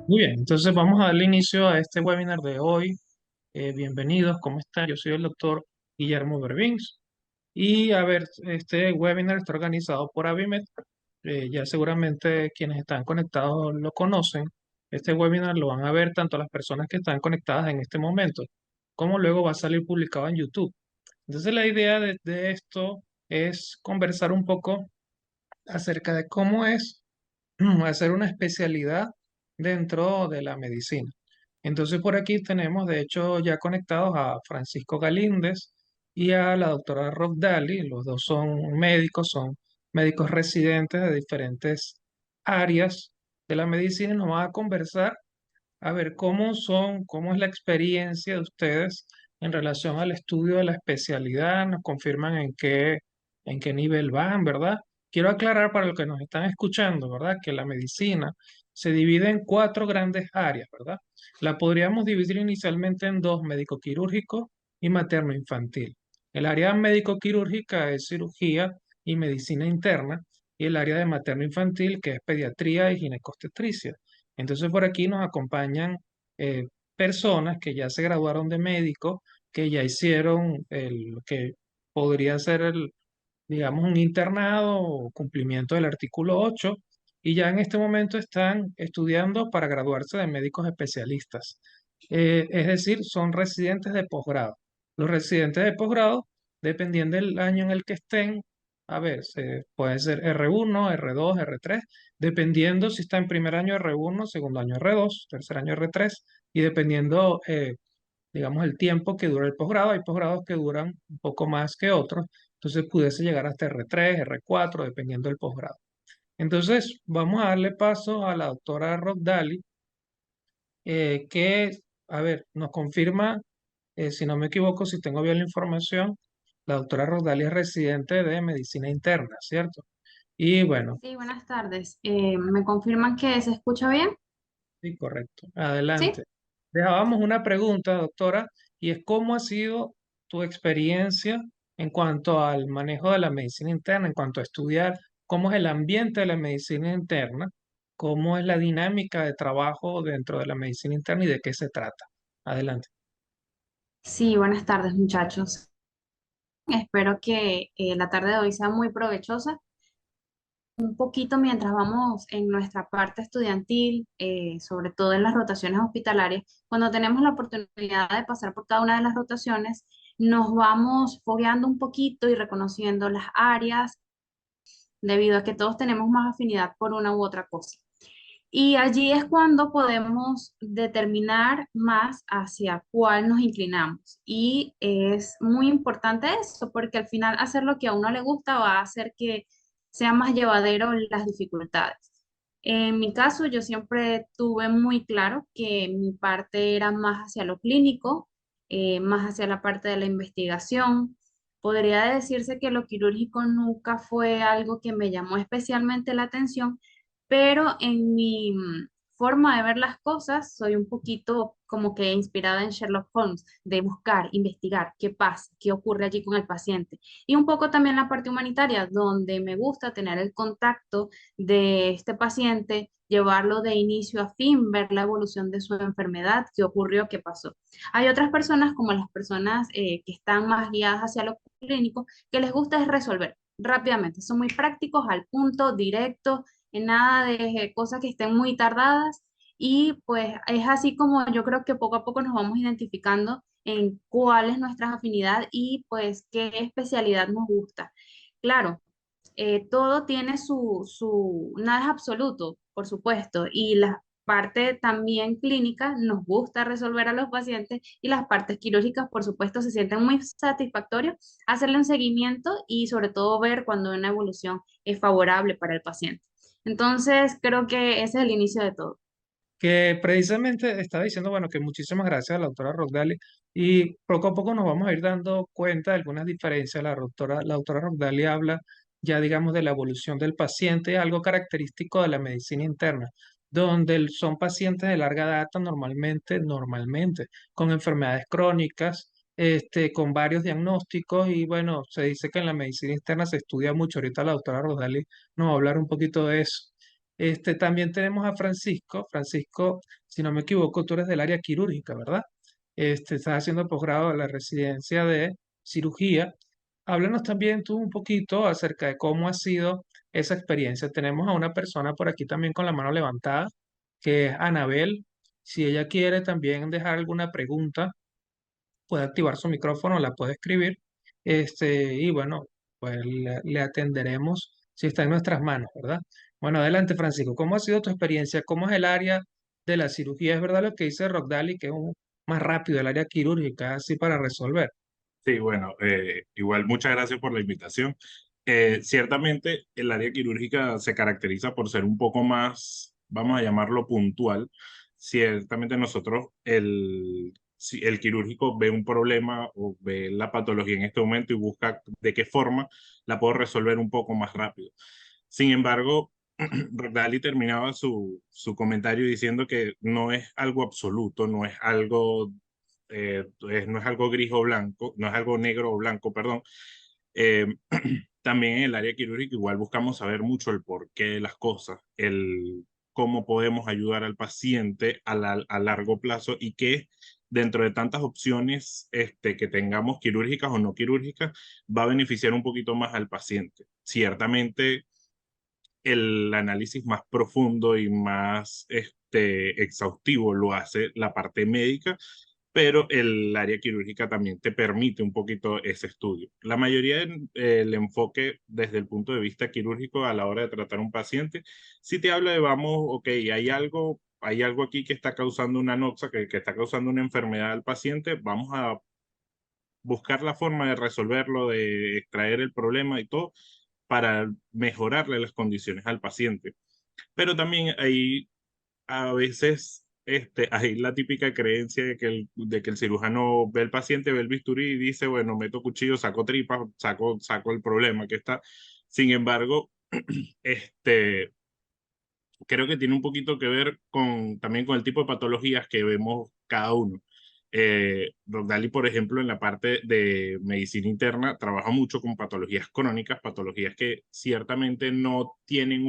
Muy bien, entonces vamos a darle inicio a este webinar de hoy. Bienvenidos, ¿cómo están? Yo soy el doctor Guillermo Bervins y a ver, este webinar está organizado por Abimed. Ya seguramente quienes están conectados lo conocen. Este webinar lo van a ver tanto las personas que están conectadas en este momento, como luego va a salir publicado en YouTube. Entonces la idea de esto es conversar un poco acerca de cómo es hacer una especialidad dentro de la medicina. Entonces por aquí tenemos, de hecho, ya conectados a Francisco Galíndez y a la doctora Rock Daly. Los dos son médicos residentes de diferentes áreas de la medicina y nos van a conversar a ver cómo es la experiencia de ustedes en relación al estudio de la especialidad. Nos confirman en qué nivel van, ¿verdad? Quiero aclarar para los que nos están escuchando, ¿verdad? Que la medicina se divide en cuatro grandes áreas, ¿verdad? La podríamos dividir inicialmente en dos: médico-quirúrgico y materno-infantil. El área médico-quirúrgica es cirugía y medicina interna, y el área de materno-infantil, que es pediatría y ginecobstetricia. Entonces por aquí nos acompañan personas que ya se graduaron de médico, que ya hicieron lo que podría ser digamos, un internado o cumplimiento del artículo 8, y ya en este momento están estudiando para graduarse de médicos especialistas. Es decir, son residentes de posgrado. Los residentes de posgrado, dependiendo del año en el que estén, a ver, puede ser R1, R2, R3, dependiendo si está en primer año R1, segundo año R2, tercer año R3, y dependiendo, digamos, el tiempo que dura el posgrado. Hay posgrados que duran un poco más que otros, entonces pudiese llegar hasta R3, R4, dependiendo del posgrado. Entonces, vamos a darle paso a la doctora Rock Daly, que, a ver, nos confirma, si no me equivoco, si tengo bien la información. La doctora Rock Daly es residente de medicina interna, ¿cierto? Y bueno, Sí, buenas tardes. ¿Me confirman que se escucha bien? sí, correcto. Sí. Adelante. Dejábamos una pregunta, doctora, y es: ¿cómo ha sido tu experiencia en cuanto al manejo de la medicina interna, en cuanto a estudiar cómo es el ambiente de la medicina interna, cómo es la dinámica de trabajo dentro de la medicina interna y de qué se trata? Adelante. Sí, buenas tardes, muchachos. Espero que la tarde de hoy sea muy provechosa. Un poquito mientras vamos en nuestra parte estudiantil, sobre todo en las rotaciones hospitalarias, cuando tenemos la oportunidad de pasar por cada una de las rotaciones, nos vamos fogueando un poquito y reconociendo las áreas, debido a que todos tenemos más afinidad por una u otra cosa. Y allí es cuando podemos determinar más hacia cuál nos inclinamos. Y es muy importante eso, porque al final hacer lo que a uno le gusta va a hacer que sea más llevadero las dificultades. En mi caso, yo siempre tuve muy claro que mi parte era más hacia lo clínico, más hacia la parte de la investigación. Podría decirse que lo quirúrgico nunca fue algo que me llamó especialmente la atención, pero en mi forma de ver las cosas soy un poquito como que inspirada en Sherlock Holmes, de buscar, investigar qué pasa, qué ocurre allí con el paciente. Y un poco también la parte humanitaria, donde me gusta tener el contacto de este paciente, llevarlo de inicio a fin, ver la evolución de su enfermedad, qué ocurrió, qué pasó. Hay otras personas, como las personas que están más guiadas hacia lo clínico, que les gusta es resolver rápidamente, son muy prácticos, al punto, directo, en nada de cosas que estén muy tardadas, y pues es así como yo creo que poco a poco nos vamos identificando en cuál es nuestra afinidad y pues qué especialidad nos gusta. Claro, todo tiene nada es absoluto, por supuesto, y la parte también clínica nos gusta resolver a los pacientes, y las partes quirúrgicas, por supuesto, se sienten muy satisfactorios hacerle un seguimiento y sobre todo ver cuando una evolución es favorable para el paciente. Entonces, creo que ese es el inicio de todo. Que precisamente estaba diciendo, bueno, que muchísimas gracias a la doctora Rogdaly, y poco a poco nos vamos a ir dando cuenta de algunas diferencias. La doctora Rogdaly habla ya, digamos, de la evolución del paciente, algo característico de la medicina interna, donde son pacientes de larga data normalmente, con enfermedades crónicas, con varios diagnósticos. Y bueno, se dice que en la medicina interna se estudia mucho. Ahorita la doctora Rogdaly nos va a hablar un poquito de eso. También tenemos a Francisco. Francisco, si no me equivoco, tú eres del área quirúrgica, ¿verdad? Estás haciendo posgrado en la residencia de cirugía. Háblanos también tú un poquito acerca de cómo ha sido esa experiencia. Tenemos a una persona por aquí también con la mano levantada, que es Anabel. Si ella quiere también dejar alguna pregunta, puede activar su micrófono, la puede escribir. Y bueno, pues le atenderemos si está en nuestras manos, ¿verdad? Bueno, adelante, Francisco. ¿Cómo ha sido tu experiencia? ¿Cómo es el área de la cirugía? ¿Es verdad lo que dice Rockdali, que es más rápido el área quirúrgica, así para resolver? Sí, bueno, igual muchas gracias por la invitación. Ciertamente el área quirúrgica se caracteriza por ser un poco más, vamos a llamarlo puntual. Ciertamente nosotros, si el quirúrgico ve un problema o ve la patología en este momento y busca de qué forma la puedo resolver un poco más rápido. Sin embargo, Dali terminaba su comentario diciendo que no es algo absoluto, no es algo gris o blanco, no es algo negro o blanco, perdón. Eh, También en el área quirúrgica igual buscamos saber mucho el porqué de las cosas, el cómo podemos ayudar al paciente a largo plazo y que dentro de tantas opciones que tengamos quirúrgicas o no quirúrgicas, va a beneficiar un poquito más al paciente. Ciertamente el análisis más profundo y más exhaustivo lo hace la parte médica, pero el área quirúrgica también te permite un poquito ese estudio. La mayoría del enfoque desde el punto de vista quirúrgico a la hora de tratar a un paciente, si te habla de, vamos, ok, hay algo aquí que está causando una noxa, que está causando una enfermedad al paciente, vamos a buscar la forma de resolverlo, de extraer el problema y todo para mejorarle las condiciones al paciente. Pero también hay a veces hay la típica creencia de que el cirujano ve el paciente, ve el bisturí y dice, bueno, meto cuchillo, saco tripas, saco el problema que está. Sin embargo, este, creo que tiene un poquito que ver también con el tipo de patologías que vemos cada uno. Rogdali, por ejemplo, en la parte de medicina interna, trabaja mucho con patologías crónicas, patologías que ciertamente no tienen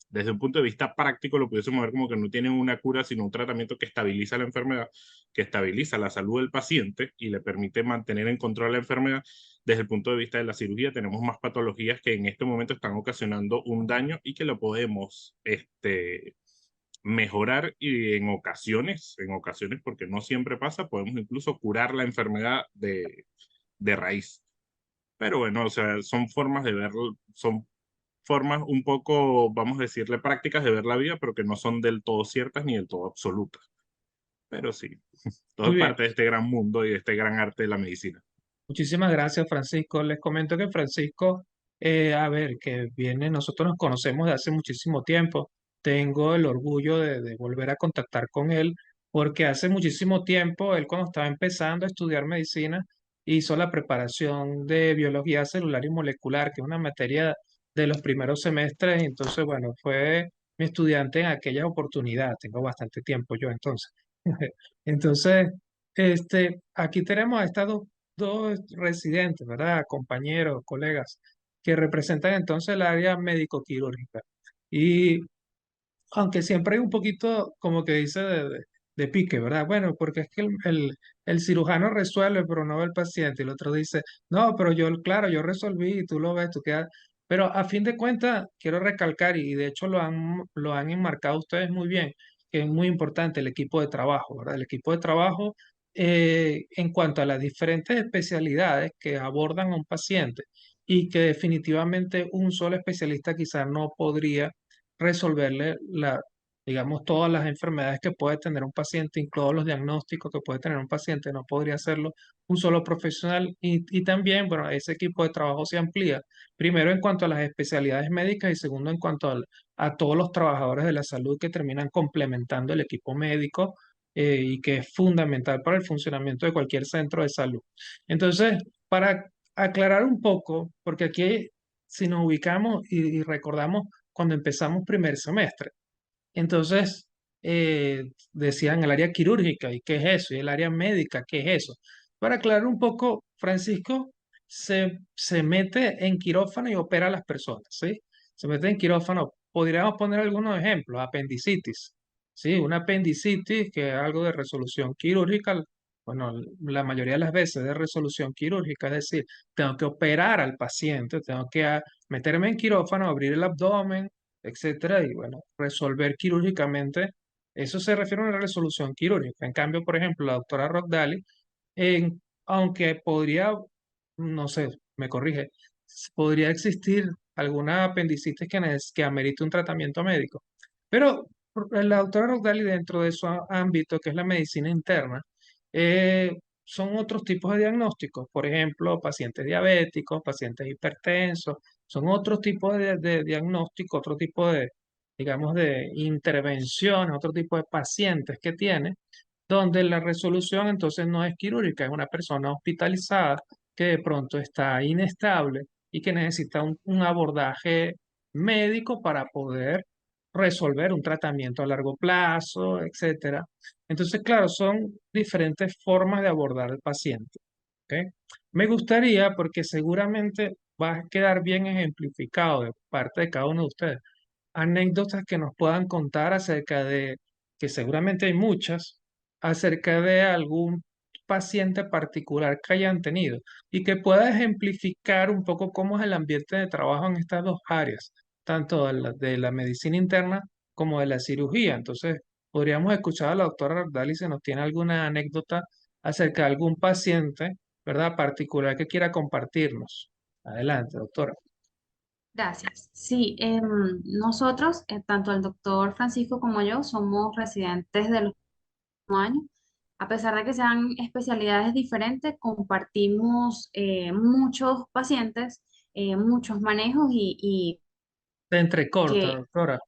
desde un punto de vista práctico, lo pudiésemos ver como que no tienen una cura, sino un tratamiento que estabiliza la enfermedad, que estabiliza la salud del paciente y le permite mantener en control la enfermedad. Desde el punto de vista de la cirugía, tenemos más patologías que en este momento están ocasionando un daño y que lo podemos mejorar y en ocasiones, porque no siempre pasa, podemos incluso curar la enfermedad de raíz. Pero bueno, o sea, son formas de verlo, son formas un poco, vamos a decirle, prácticas de ver la vida, pero que no son del todo ciertas ni del todo absolutas. Pero sí, todo Muy es bien. parte de este gran mundo y de este gran arte de la medicina. Muchísimas gracias, Francisco. Les comento que Francisco, a ver, que viene, nosotros nos conocemos de hace muchísimo tiempo. Tengo el orgullo de volver a contactar con él, porque hace muchísimo tiempo, él cuando estaba empezando a estudiar medicina, hizo la preparación de biología celular y molecular, que es una materia de los primeros semestres. Entonces, bueno, fue mi estudiante en aquella oportunidad. Tengo bastante tiempo yo entonces. Entonces, aquí tenemos a estas dos residentes, ¿verdad? Compañeros, colegas, que representan entonces el área médico-quirúrgica. Y aunque siempre hay un poquito, como que dice, de pique, ¿verdad? Bueno, porque es que el cirujano resuelve, pero no ve el paciente. Y el otro dice, no, pero yo, claro, yo resolví y tú lo ves, tú quedas. Pero a fin de cuentas, quiero recalcar, y de hecho lo han enmarcado ustedes muy bien, que es muy importante el equipo de trabajo, ¿verdad? El equipo de trabajo en cuanto a las diferentes especialidades que abordan a un paciente y que definitivamente un solo especialista quizás no podría resolverle digamos, todas las enfermedades que puede tener un paciente, incluidos los diagnósticos que puede tener un paciente, no podría hacerlo un solo profesional. Y también, bueno, ese equipo de trabajo se amplía, primero en cuanto a las especialidades médicas y segundo en cuanto a todos los trabajadores de la salud que terminan complementando el equipo médico. Y que es fundamental para el funcionamiento de cualquier centro de salud. Entonces, para aclarar un poco, porque aquí, si nos ubicamos y recordamos cuando empezamos primer semestre. Entonces, decían el área quirúrgica, ¿y qué es eso? Y el área médica, ¿qué es eso? Para aclarar un poco, Francisco se mete en quirófano y opera a las personas, ¿sí? Se mete en quirófano, podríamos poner algunos ejemplos, apendicitis. Sí, una apendicitis que es algo de resolución quirúrgica, bueno, la mayoría de las veces de resolución quirúrgica, es decir, tengo que operar al paciente, tengo que meterme en quirófano, abrir el abdomen, etcétera, y bueno, resolver quirúrgicamente. Eso se refiere a una resolución quirúrgica. En cambio, por ejemplo, la doctora Rockdaly, aunque podría, no sé, me corrige, podría existir alguna apendicitis que amerite un tratamiento médico. Pero la doctora Rockdaly, dentro de su ámbito, que es la medicina interna, son otros tipos de diagnósticos. Por ejemplo, pacientes diabéticos, pacientes hipertensos, son otros tipos de diagnósticos, otro tipo de, digamos, de intervenciones, otro tipo de pacientes que tiene donde la resolución entonces no es quirúrgica, es una persona hospitalizada que de pronto está inestable y que necesita un abordaje médico para poder resolver un tratamiento a largo plazo, etcétera. Entonces, claro, son diferentes formas de abordar al paciente. ¿Ok? Me gustaría, porque seguramente va a quedar bien ejemplificado de parte de cada uno de ustedes, anécdotas que nos puedan contar acerca de, que seguramente hay muchas, acerca de algún paciente particular que hayan tenido y que pueda ejemplificar un poco cómo es el ambiente de trabajo en estas dos áreas, tanto de la medicina interna como de la cirugía. Entonces, podríamos escuchar a la doctora Rardali si nos tiene alguna anécdota acerca de algún paciente, ¿verdad?, particular que quiera compartirnos. Adelante, doctora. Gracias. Sí, nosotros, tanto el doctor Francisco como yo, somos residentes de los mismos años. A pesar de que sean especialidades diferentes, compartimos muchos pacientes, muchos manejos y Se entrecorta, que doctora,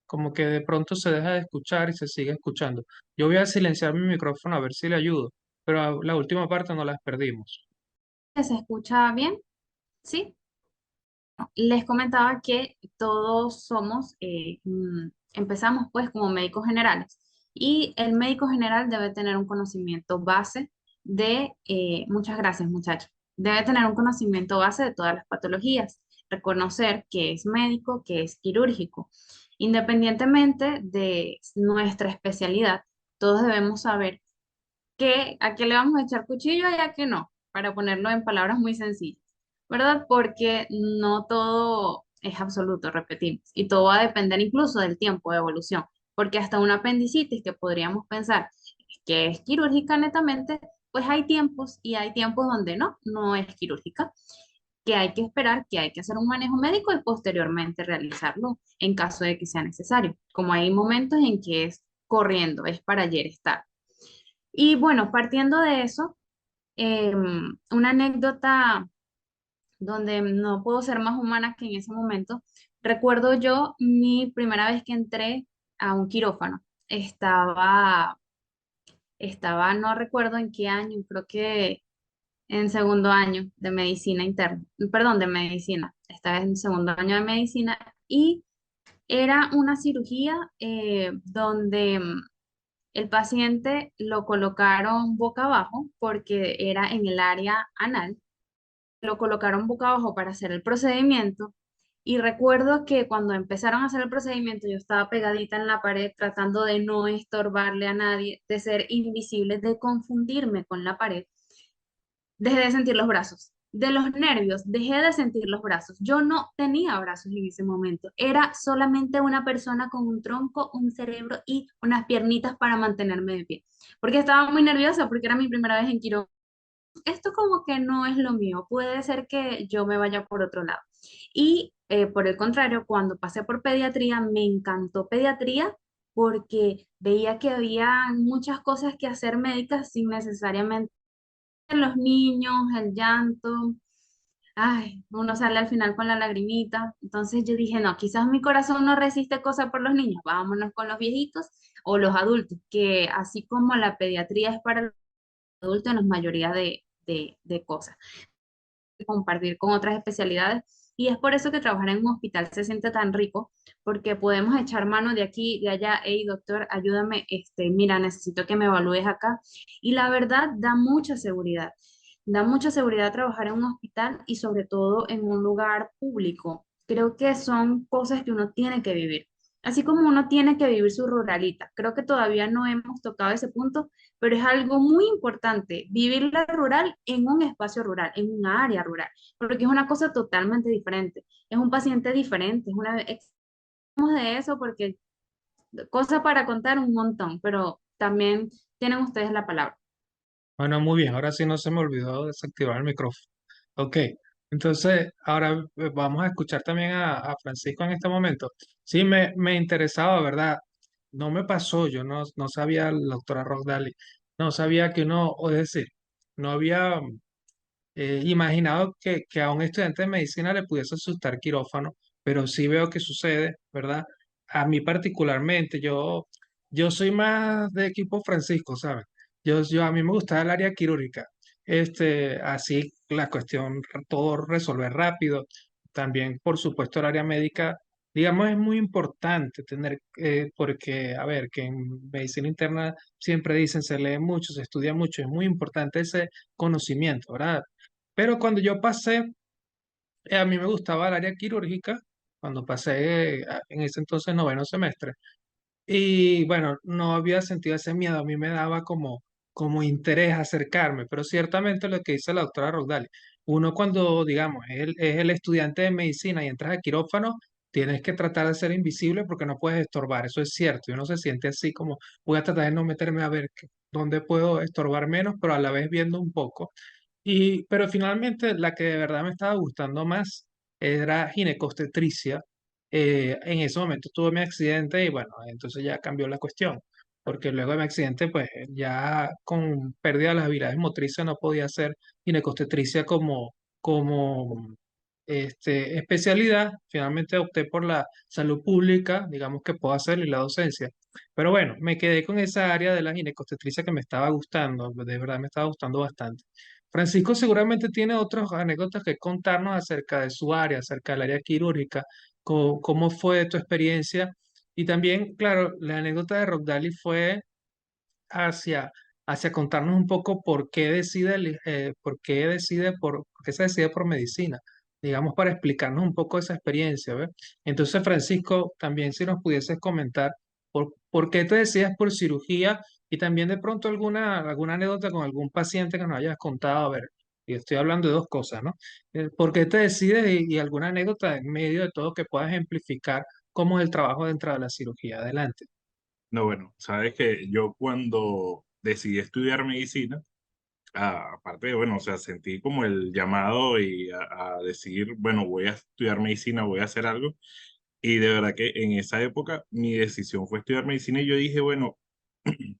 como que de pronto se deja de escuchar y se sigue escuchando. Yo voy a silenciar mi micrófono a ver si le ayudo, pero la última parte no las perdimos. se escucha bien, ¿sí? Les comentaba que todos somos, empezamos pues como médicos generales y el médico general debe tener un conocimiento base de, muchas gracias muchachos, debe tener un conocimiento base de todas las patologías, reconocer que es médico, que es quirúrgico. Independientemente de nuestra especialidad, todos debemos saber a qué le vamos a echar cuchillo y a qué no, para ponerlo en palabras muy sencillas, ¿verdad? Porque no todo es absoluto, repetimos, y todo va a depender incluso del tiempo de evolución, porque hasta una apendicitis que podríamos pensar que es quirúrgica netamente, pues hay tiempos y hay tiempos donde no es quirúrgica, que hay que esperar, que hay que hacer un manejo médico y posteriormente realizarlo en caso de que sea necesario, como hay momentos en que es corriendo, es para ayer estar. Y bueno, partiendo de eso, una anécdota donde no puedo ser más humana que en ese momento, recuerdo yo mi primera vez que entré a un quirófano. Estaba, no recuerdo en qué año, creo que en segundo año de medicina interna, perdón, de medicina, estaba en segundo año de medicina y era una cirugía donde el paciente lo colocaron boca abajo porque era en el área anal. Lo colocaron boca abajo para hacer el procedimiento. Y recuerdo que cuando empezaron a hacer el procedimiento, yo estaba pegadita en la pared tratando de no estorbarle a nadie, de ser invisible, de confundirme con la pared. Dejé de sentir los brazos. De los nervios, dejé de sentir los brazos. Yo no tenía brazos en ese momento. Era solamente una persona con un tronco, un cerebro y unas piernitas para mantenerme de pie. Porque estaba muy nerviosa, porque era mi primera vez en quirófano. Esto como que no es lo mío. Puede ser que yo me vaya por otro lado. Y por el contrario, cuando pasé por pediatría, me encantó pediatría porque veía que había muchas cosas que hacer médicas sin necesariamente los niños, el llanto, ay, uno sale al final con la lagrimita. Entonces yo dije, no, quizás mi corazón no resiste cosas por los niños, vámonos con los viejitos o los adultos, que así como la pediatría es para los adultos en la mayoría de cosas, compartir con otras especialidades. Y es por eso que trabajar en un hospital se siente tan rico, porque podemos echar mano de aquí, de allá, hey doctor, ayúdame, mira, necesito que me evalúes acá. Y la verdad da mucha seguridad trabajar en un hospital y sobre todo en un lugar público. creo que son cosas que uno tiene que vivir. Así como uno tiene que vivir su ruralita. Creo que todavía no hemos tocado ese punto, pero es algo muy importante vivir la rural en un espacio rural, en un área rural, porque es una cosa totalmente diferente. Es un paciente diferente, es una de eso porque cosas para contar un montón, pero también tienen ustedes la palabra. Bueno, muy bien, ahora sí no se me olvidó desactivar el micrófono. Ok, entonces ahora vamos a escuchar también a Francisco en este momento. Sí, me interesaba, ¿verdad? No me pasó, yo no sabía, la doctora Rock no sabía que uno, o es decir, no había imaginado que a un estudiante de medicina le pudiese asustar quirófano, pero sí veo que sucede, ¿verdad? A mí particularmente, yo soy más de equipo Francisco, ¿sabes? A mí me gusta el área quirúrgica, así la cuestión, todo resolver rápido. También, por supuesto, el área médica, digamos, es muy importante tener, porque, a ver, que en medicina interna siempre dicen, se lee mucho, se estudia mucho, es muy importante ese conocimiento, ¿verdad? Pero cuando yo pasé, a mí me gustaba el área quirúrgica, cuando pasé en ese entonces noveno semestre. Y bueno, no había sentido ese miedo, a mí me daba como interés acercarme, pero ciertamente lo que dice la doctora Rodali, uno cuando, digamos, es el estudiante de medicina y entras a quirófano, tienes que tratar de ser invisible porque no puedes estorbar, eso es cierto, y uno se siente así como, voy a tratar de no meterme a ver dónde puedo estorbar menos, pero a la vez viendo un poco. Pero finalmente la que de verdad me estaba gustando más era ginecobstetricia. En ese momento tuve mi accidente y bueno, entonces ya cambió la cuestión, porque luego de mi accidente, pues ya con pérdida de las habilidades motrices no podía hacer ginecobstetricia como especialidad. Finalmente opté por la salud pública, digamos que puedo hacerlo y la docencia. Pero bueno, me quedé con esa área de la ginecobstetricia que me estaba gustando, de verdad me estaba gustando bastante. Francisco seguramente tiene otras anécdotas que contarnos acerca de su área, acerca del área quirúrgica, cómo fue tu experiencia. Y también, claro, la anécdota de Rock Daly fue hacia, hacia contarnos un poco por qué decide, por qué se decide por medicina, digamos, para explicarnos un poco esa experiencia, ¿ves? Entonces, Francisco, también si nos pudieses comentar por qué te decides por cirugía y también de pronto alguna anécdota con algún paciente que nos hayas contado, a ver, y estoy hablando de dos cosas, ¿no? ¿Por qué te decides y alguna anécdota en medio de todo que puedas ejemplificar cómo es el trabajo dentro de la cirugía? Adelante. No, bueno, sabes que yo cuando decidí estudiar medicina, aparte de, bueno, o sea, sentí como el llamado y a decir, bueno, voy a estudiar medicina, voy a hacer algo. Y de verdad que en esa época mi decisión fue estudiar medicina y yo dije, bueno,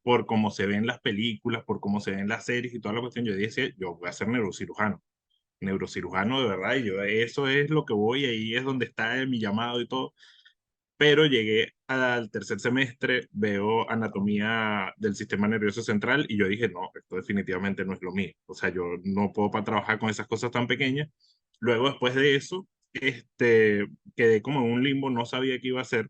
por cómo se ven las películas, por cómo se ven las series y toda la cuestión, yo dije, yo voy a ser neurocirujano, neurocirujano de verdad, y yo eso es lo que voy, ahí es donde está mi llamado y todo. Pero llegué al tercer semestre, veo anatomía del sistema nervioso central y yo dije, no, esto definitivamente no es lo mío. O sea, yo no puedo para trabajar con esas cosas tan pequeñas. Luego, después de eso, quedé como en un limbo, no sabía qué iba a hacer.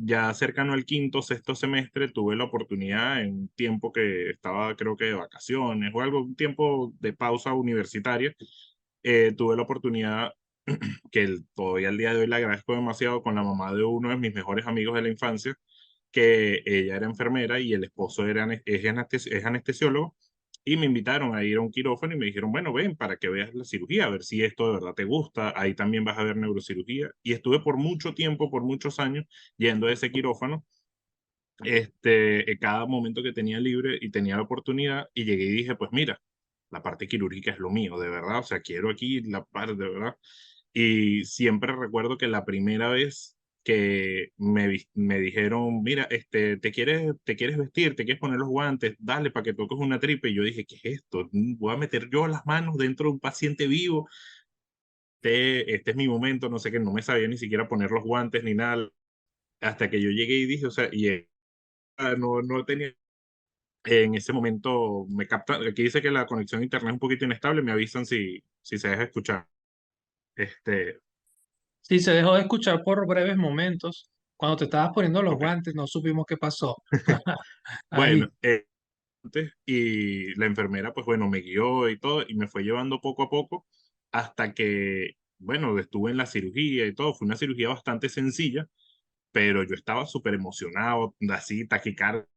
Ya cercano al quinto, sexto semestre, tuve la oportunidad en un tiempo que estaba, creo que de vacaciones o algo, un tiempo de pausa universitaria, tuve la oportunidad todavía al día de hoy le agradezco demasiado con la mamá de uno de mis mejores amigos de la infancia, que ella era enfermera y el esposo es anestesiólogo, y me invitaron a ir a un quirófano y me dijeron, bueno, ven para que veas la cirugía, a ver si esto de verdad te gusta, ahí también vas a ver neurocirugía. Y estuve por mucho tiempo, por muchos años, yendo a ese quirófano, en cada momento que tenía libre y tenía la oportunidad, y llegué y dije, pues mira, la parte quirúrgica es lo mío, de verdad, o sea, quiero aquí la parte, de verdad. Y siempre recuerdo que la primera vez que me dijeron, mira, te quieres vestir, te quieres poner los guantes, dale para que toques una tripa. Y yo dije, ¿qué es esto? Voy a meter yo las manos dentro de un paciente vivo. Este es mi momento, no sé qué, no me sabía ni siquiera poner los guantes ni nada. Hasta que yo llegué y dije, o sea, no tenía. En ese momento me capta, aquí dice que la conexión a internet es un poquito inestable, me avisan si se deja escuchar. Este, Sí, se dejó de escuchar por breves momentos. Cuando te estabas poniendo los ok. guantes, no supimos qué pasó. Bueno, Ahí. y la enfermera, pues bueno, me guió y todo, y me fue llevando poco a poco hasta que bueno, estuve en la cirugía y todo, fue una cirugía bastante sencilla, pero yo estaba súper emocionado, así, taquicardia,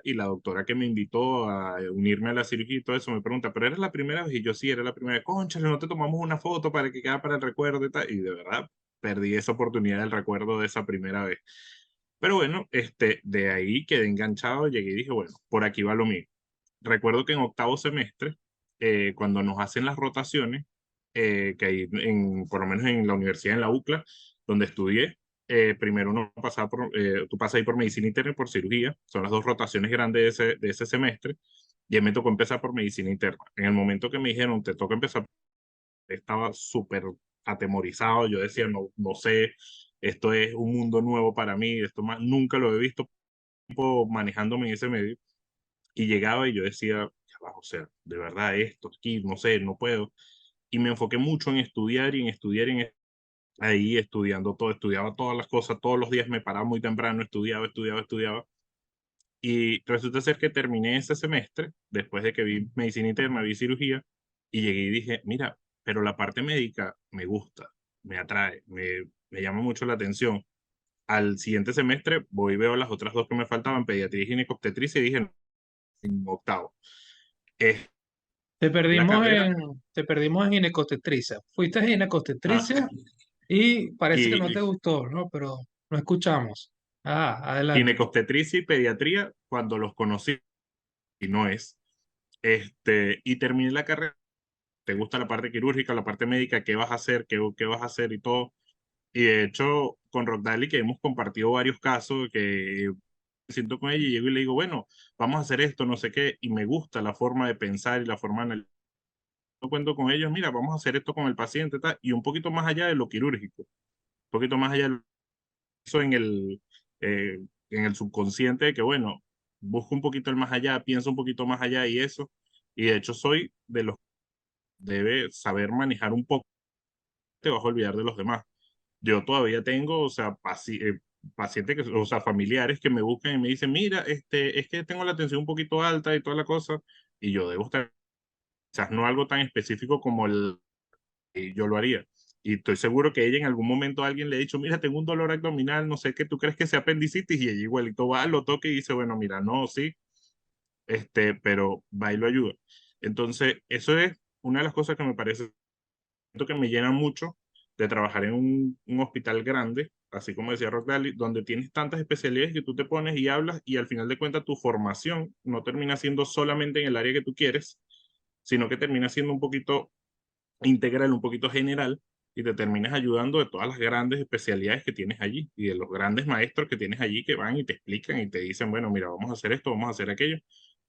y la doctora que me invitó a unirme a la cirugía y todo eso me pregunta, ¿pero era la primera vez? Y yo sí, era la primera vez. Cónchale, ¿no te tomamos una foto para que quede para el recuerdo y tal? Y de verdad, perdí esa oportunidad del recuerdo de esa primera vez. Pero bueno, de ahí quedé enganchado, llegué y dije, bueno, por aquí va lo mío. Recuerdo que en octavo semestre, cuando nos hacen las rotaciones, que hay por lo menos en la universidad, en la UCLA, donde estudié, primero uno pasaba tú pasas ahí por medicina interna y por cirugía, son las dos rotaciones grandes de ese semestre, y a mí me tocó empezar por medicina interna. En el momento que me dijeron, te toca empezar, estaba súper atemorizado, yo decía, no, no sé, esto es un mundo nuevo para mí, esto más, nunca lo he visto manejándome en ese medio. Y llegaba y yo decía, ya va, o sea, de verdad esto aquí, no sé, no puedo. Y me enfoqué mucho en estudiar y en estudiar y ahí estudiando todo, estudiaba todas las cosas, todos los días me paraba muy temprano, estudiaba, estudiaba, estudiaba. Y resulta ser que terminé ese semestre, después de que vi medicina interna, vi cirugía, y llegué y dije, mira, pero la parte médica me gusta, me atrae, me llama mucho la atención. Al siguiente semestre voy y veo las otras dos que me faltaban, pediatría y ginecobstetricia, y dije, "No, en octavo. Es Te la perdimos carrera". en, te perdimos en ginecostetricia. Fuiste a Ah, ginecostetricia y parece que no te y gustó, ¿no? Pero no escuchamos. Ah, adelante. ginecobstetricia y pediatría, cuando los conocí, y no es, y terminé la carrera. ¿Te gusta la parte quirúrgica, la parte médica? ¿Qué vas a hacer? ¿Qué vas a hacer y todo? Y de hecho, con Rockdali, que hemos compartido varios casos, que me siento con ella y llego y le digo, bueno, vamos a hacer esto, no sé qué, y me gusta la forma de pensar y la forma de analizar. Yo cuento con ellos, mira, vamos a hacer esto con el paciente, tal, y un poquito más allá de lo quirúrgico, un poquito más allá de eso en el subconsciente de que, bueno, busco un poquito el más allá, pienso un poquito más allá y eso. Y de hecho soy de los que debe saber manejar un poco, te vas a olvidar de los demás. Yo todavía tengo, o sea, pacientes, o sea, familiares que me buscan y me dicen, mira, es que tengo la tensión un poquito alta y toda la cosa, y yo debo estar, quizás no algo tan específico como y yo lo haría. Y estoy seguro que ella en algún momento a alguien le ha dicho, mira, tengo un dolor abdominal, no sé qué, ¿tú crees que sea apendicitis? Y ella igualito va, lo toca y dice, bueno, mira, no, sí, pero va y lo ayuda. Entonces, eso es una de las cosas que me parece que me llena mucho de trabajar en un hospital grande, así como decía Rock Valley, donde tienes tantas especialidades que tú te pones y hablas y al final de cuentas tu formación no termina siendo solamente en el área que tú quieres, sino que termina siendo un poquito integral, un poquito general, y te terminas ayudando de todas las grandes especialidades que tienes allí y de los grandes maestros que tienes allí que van y te explican y te dicen, bueno, mira, vamos a hacer esto, vamos a hacer aquello,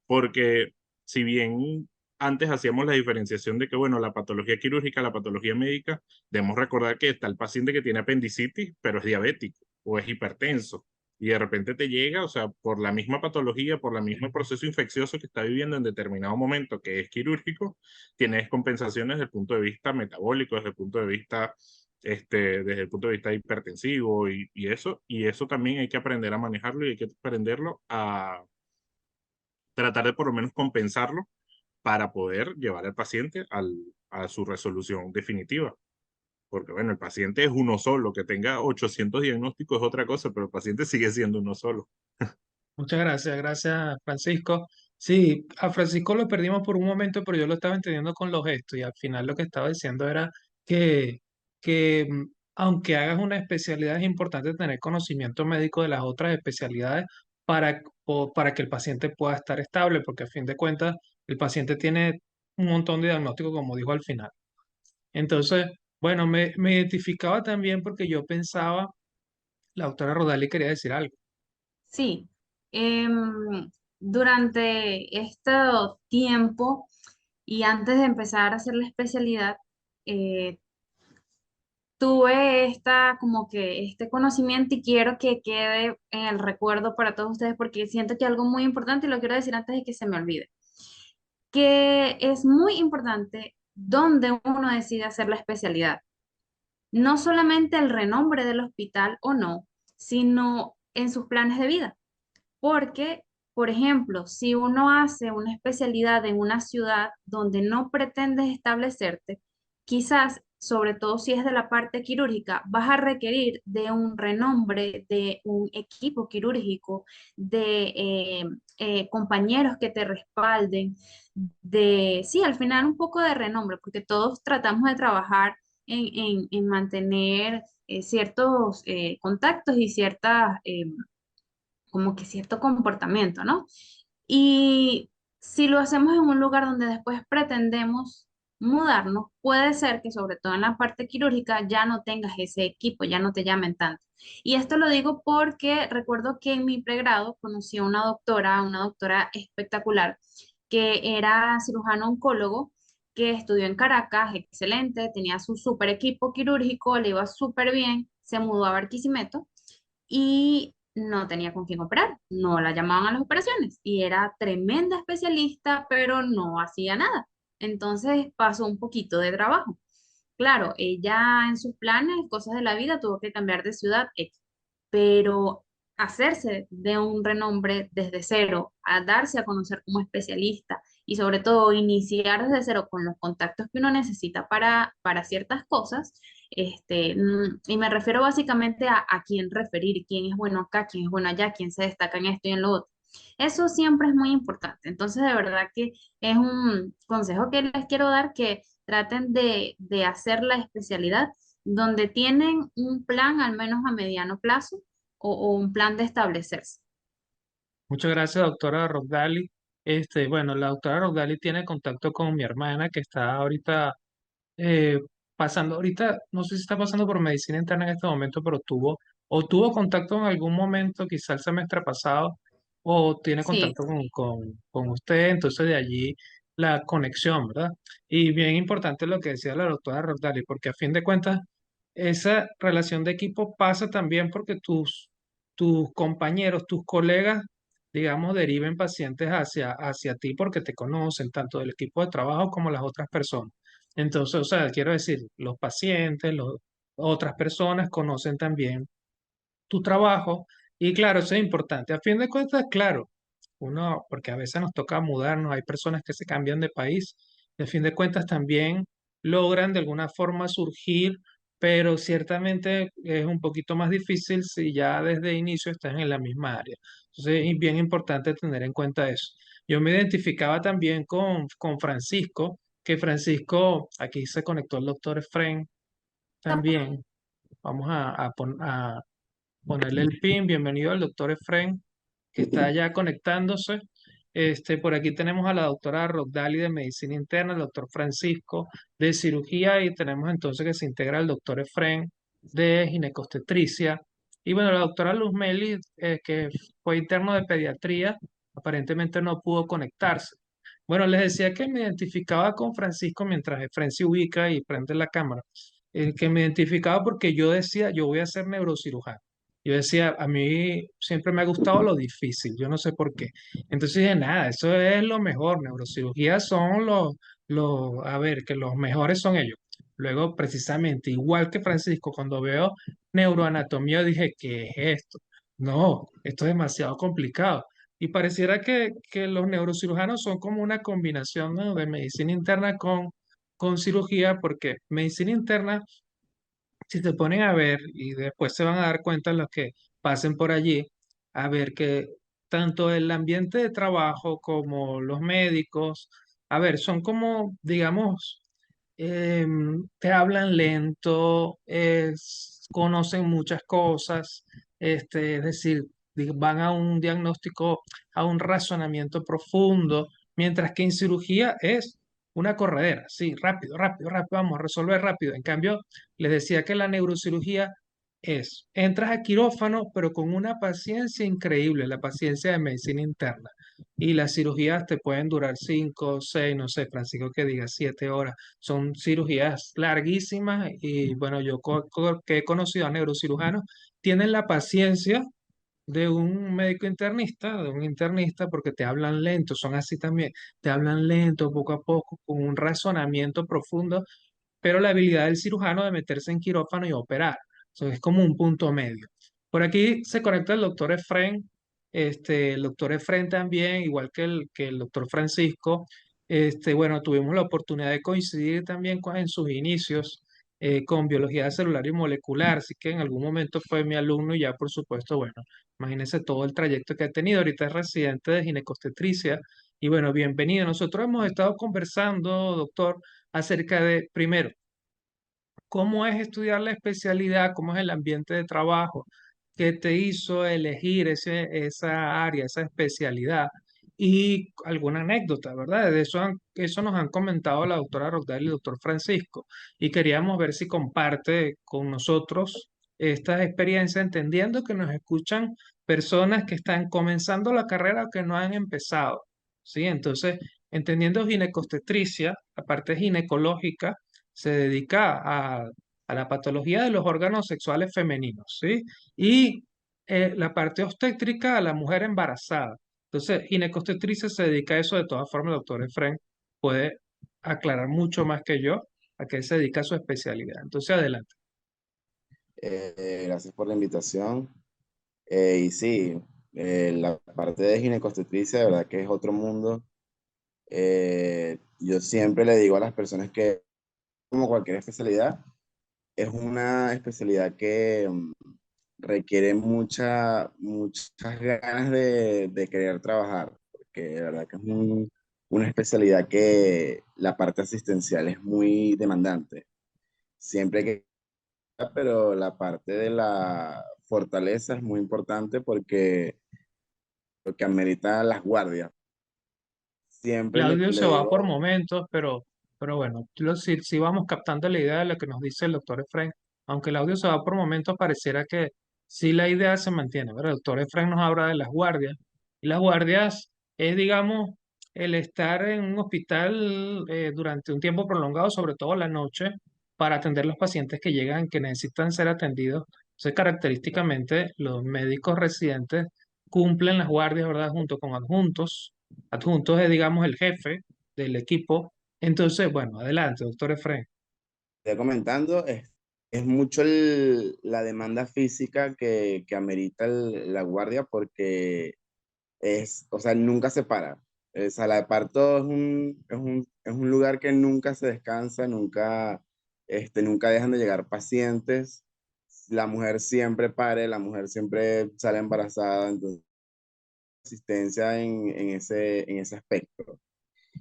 porque si bien antes hacíamos la diferenciación de que, bueno, la patología quirúrgica, la patología médica, debemos recordar que está el paciente que tiene apendicitis, pero es diabético o es hipertenso. Y de repente te llega, o sea, por la misma patología, por el mismo proceso infeccioso que está viviendo en determinado momento, que es quirúrgico, tienes compensaciones desde el punto de vista metabólico, desde el punto de vista, desde el punto de vista hipertensivo y eso también hay que aprender a manejarlo y hay que aprenderlo a tratar de por lo menos compensarlo para poder llevar al paciente a su resolución definitiva. Porque bueno, el paciente es uno solo, que tenga 800 diagnósticos es otra cosa, pero el paciente sigue siendo uno solo. Muchas gracias, gracias Francisco. Sí, a Francisco lo perdimos por un momento, pero yo lo estaba entendiendo con los gestos y al final lo que estaba diciendo era que, que aunque hagas una especialidad es importante tener conocimiento médico de las otras especialidades para que el paciente pueda estar estable, porque a fin de cuentas el paciente tiene un montón de diagnósticos, como dijo al final. Entonces, bueno, me identificaba también porque yo pensaba, la doctora Rodali quería decir algo. Sí, durante este tiempo y antes de empezar a hacer la especialidad, eh, tuve como que este conocimiento y quiero que quede en el recuerdo para todos ustedes porque siento que algo muy importante y lo quiero decir antes de que se me olvide, que es muy importante donde uno decide hacer la especialidad. No solamente el renombre del hospital o no, sino en sus planes de vida. Porque, por ejemplo, si uno hace una especialidad en una ciudad donde no pretendes establecerte, quizás sobre todo si es de la parte quirúrgica, vas a requerir de un renombre, de un equipo quirúrgico, de compañeros que te respalden, sí, al final un poco de renombre, porque todos tratamos de trabajar en mantener ciertos contactos y ciertas, como que cierto comportamiento, ¿no? Y si lo hacemos en un lugar donde después pretendemos mudarnos, puede ser que sobre todo en la parte quirúrgica ya no tengas ese equipo, ya no te llamen tanto. Y esto lo digo porque recuerdo que en mi pregrado conocí a una doctora espectacular, que era cirujano oncólogo, que estudió en Caracas, excelente, tenía su super equipo quirúrgico, le iba súper bien, se mudó a Barquisimeto y no tenía con quién operar, no la llamaban a las operaciones y era tremenda especialista, pero no hacía nada. Entonces pasó un poquito de trabajo. Claro, ella en sus planes, cosas de la vida, tuvo que cambiar de ciudad, pero hacerse de un renombre desde cero, a darse a conocer como especialista y sobre todo iniciar desde cero con los contactos que uno necesita para ciertas cosas, y me refiero básicamente a quién referir, quién es bueno acá, quién es bueno allá, quién se destaca en esto y en lo otro. Eso siempre es muy importante. Entonces, de verdad que es un consejo que les quiero dar, que traten de hacer la especialidad donde tienen un plan al menos a mediano plazo o un plan de establecerse. Muchas gracias, doctora Rogdali. Bueno, la doctora Rogdali tiene contacto con mi hermana que está ahorita eh, pasando, ahorita no sé si está pasando por medicina interna en este momento, pero tuvo contacto en algún momento, quizá el semestre pasado, o tiene Sí, contacto con usted, entonces de allí la conexión, ¿verdad? Y bien importante lo que decía la doctora Rogdali, porque a fin de cuentas, esa relación de equipo pasa también porque tus compañeros, tus colegas, digamos, deriven pacientes hacia ti porque te conocen, tanto del equipo de trabajo como las otras personas. Entonces, o sea, quiero decir, los pacientes, otras personas conocen también tu trabajo y claro, eso es importante. A fin de cuentas, claro, uno, porque a veces nos toca mudarnos, hay personas que se cambian de país, y a fin de cuentas también logran de alguna forma surgir, pero ciertamente es un poquito más difícil si ya desde inicio estás en la misma área. Entonces, es bien importante tener en cuenta eso. Yo me identificaba también con Francisco, que Francisco, aquí se conectó el doctor Efren también. Vamos a ponerle el pin. Bienvenido al doctor Efren, que está ya conectándose. Por aquí tenemos a la doctora Rogdali de Medicina Interna, el doctor Francisco de Cirugía, y tenemos entonces que se integra el doctor Efren de Ginecostetricia. Y bueno, la doctora Luz Meli, que fue interno de pediatría, aparentemente no pudo conectarse. Bueno, les decía que me identificaba con Francisco mientras Efren se ubica y prende la cámara, que me identificaba porque yo decía, yo voy a ser neurocirujano. Yo decía, a mí siempre me ha gustado lo difícil, yo no sé por qué. Entonces dije, nada, eso es lo mejor, neurocirugía son a ver, que los mejores son ellos. Luego, precisamente, igual que Francisco, cuando veo neuroanatomía, dije, ¿qué es esto? No, esto es demasiado complicado. Y pareciera que los neurocirujanos son como una combinación, ¿no?, de medicina interna con cirugía, porque medicina interna si te ponen a ver y después se van a dar cuenta los que pasen por allí, a ver que tanto el ambiente de trabajo como los médicos, a ver, son como, digamos, te hablan lento, conocen muchas cosas, es decir, van a un diagnóstico, a un razonamiento profundo, mientras que en cirugía es una corredera, sí, rápido, rápido, rápido, vamos a resolver rápido. En cambio, les decía que la neurocirugía entras a quirófano, pero con una paciencia increíble, la paciencia de medicina interna. Y las cirugías te pueden durar 5, 6, no sé, Francisco que diga 7 horas. Son cirugías larguísimas y bueno, yo que he conocido a neurocirujanos, tienen la paciencia de un médico internista, de un internista, porque te hablan lento, son así también, te hablan lento, poco a poco, con un razonamiento profundo, pero la habilidad del cirujano de meterse en quirófano y operar. Entonces es como un punto medio. Por aquí se conecta el doctor Efren, el doctor Efren también, igual que el doctor Francisco. Bueno, tuvimos la oportunidad de coincidir también en sus inicios. con biología celular y molecular, así que en algún momento fue mi alumno y ya por supuesto, bueno, imagínense todo el trayecto que ha tenido. Ahorita es residente de ginecostetricia y bueno, bienvenido. Nosotros hemos estado conversando, doctor, acerca de, primero, cómo es estudiar la especialidad, cómo es el ambiente de trabajo, qué te hizo elegir esa área, esa especialidad y alguna anécdota, ¿verdad? De eso, eso nos han comentado la doctora Rogdal y el doctor Francisco y queríamos ver si comparte con nosotros estas experiencias, entendiendo que nos escuchan personas que están comenzando la carrera o que no han empezado, ¿sí? Entonces, entendiendo ginecostetricia, la parte ginecológica, se dedica a la patología de los órganos sexuales femeninos, ¿sí? Y la parte obstétrica a la mujer embarazada. Entonces, ginecostetricia se dedica a eso. De todas formas, el doctor Efren puede aclarar mucho más que yo a qué se dedica su especialidad. Entonces, adelante. Gracias por la invitación. Y sí, la parte de ginecostetricia, de verdad que es otro mundo. Yo siempre le digo a las personas que, como cualquier especialidad, es una especialidad que requiere muchas ganas de querer trabajar, porque de verdad que es una especialidad que la parte asistencial es muy demandante. Siempre que, pero la parte de la fortaleza es muy importante porque amerita las guardias. El Siempre audio le se va por digo, momentos, pero bueno, si vamos captando la idea de lo que nos dice el doctor Efraín, aunque el audio se va por momentos, pareciera que sí la idea se mantiene, ¿verdad? El doctor Efraín nos habla de las guardias, y las guardias es, digamos, el estar en un hospital durante un tiempo prolongado, sobre todo la noche, para atender los pacientes que llegan, que necesitan ser atendidos. Entonces, característicamente, los médicos residentes cumplen las guardias, ¿verdad? Junto con adjuntos. Adjuntos es, digamos, el jefe del equipo. Entonces, bueno, adelante, doctor Efraín. estoy comentando, es mucho la demanda física que amerita la guardia porque o sea, nunca se para. El sala de parto es un lugar que nunca se descansa, nunca dejan de llegar pacientes. La mujer siempre pare, la mujer siempre sale embarazada, entonces asistencia en ese aspecto.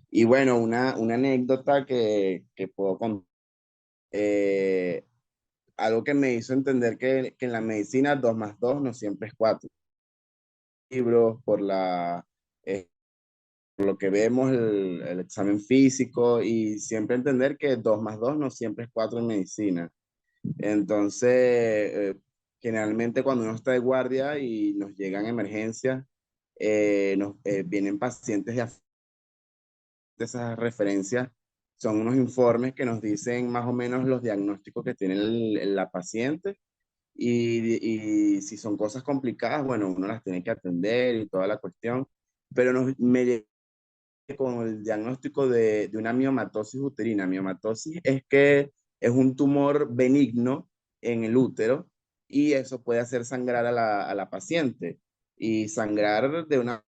Y bueno, una anécdota que puedo contar. eh, Algo que me hizo entender que en la medicina 2 más 2 no siempre es 4. Libros, por lo que vemos, el examen físico y siempre entender que 2 más 2 no siempre es 4 en medicina. Entonces, generalmente cuando uno está de guardia y nos llegan emergencias, vienen pacientes de esas referencias. Son unos informes que nos dicen más o menos los diagnósticos que tiene la paciente y si son cosas complicadas, bueno, uno las tiene que atender y toda la cuestión. Pero me llegué con el diagnóstico de una miomatosis uterina. Miomatosis es que es un tumor benigno en el útero y eso puede hacer sangrar a la paciente. Y sangrar de una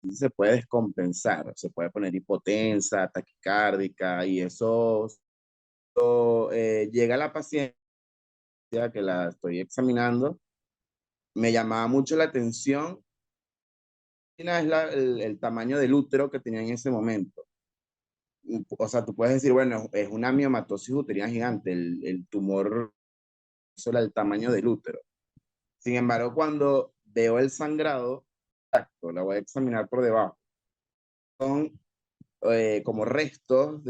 se puede descompensar, se puede poner hipotensa, taquicárdica y eso llega a la paciente que la estoy examinando. Me llamaba mucho la atención. Una es el tamaño del útero que tenía en ese momento. O sea, tú puedes decir, bueno, es una miomatosis uterina gigante, el tumor solo el tamaño del útero. Sin embargo, cuando veo el sangrado, la voy a examinar por debajo. Son como restos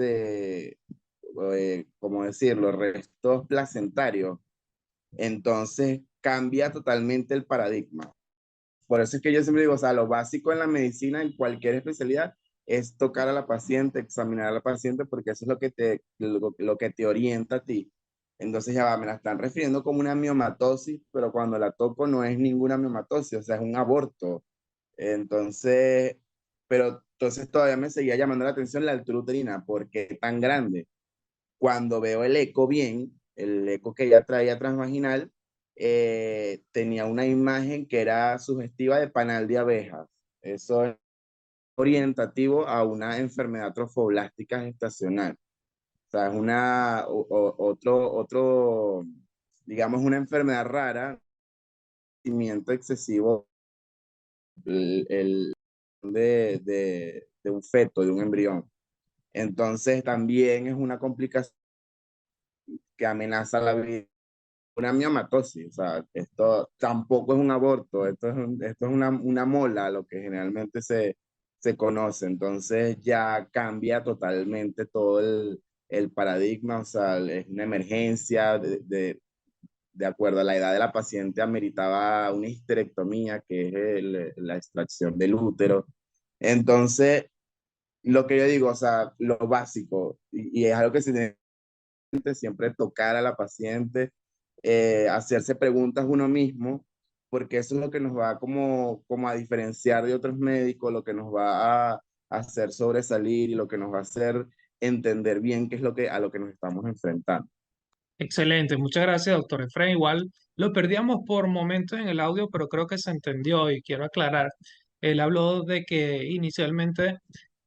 ¿cómo decirlo? Restos placentarios. Entonces cambia totalmente el paradigma. Por eso es que yo siempre digo, o sea, lo básico en la medicina, en cualquier especialidad, es tocar a la paciente, examinar a la paciente, porque eso es lo que te orienta a ti. Entonces ya va, me la están refiriendo como una miomatosis, pero cuando la toco no es ninguna miomatosis, o sea, es un aborto. Entonces, pero entonces todavía me seguía llamando la atención la altura uterina, porque es tan grande. Cuando veo el eco bien, el eco que ella traía transvaginal, tenía una imagen que era sugestiva de panal de abejas. Eso es orientativo a una enfermedad trofoblástica gestacional. sea, es digamos, una enfermedad rara, crecimiento excesivo el, de un feto, de un embrión. Entonces también es una complicación que amenaza la vida. Una miomatosis, o sea, esto tampoco es un aborto, esto es una mola, lo que generalmente se conoce. Entonces ya cambia totalmente todo el paradigma, o sea, es una emergencia de acuerdo a la edad de la paciente, ameritaba una histerectomía, que es la extracción del útero. Entonces, lo que yo digo, o sea, lo básico, y es algo que se tiene siempre tocar a la paciente, hacerse preguntas uno mismo, porque eso es lo que nos va como a diferenciar de otros médicos, lo que nos va a hacer sobresalir y lo que nos va a hacer entender bien qué es a lo que nos estamos enfrentando. Excelente, muchas gracias, doctor Efraín. Igual lo perdíamos por momentos en el audio, pero creo que se entendió y quiero aclarar. Él habló de que inicialmente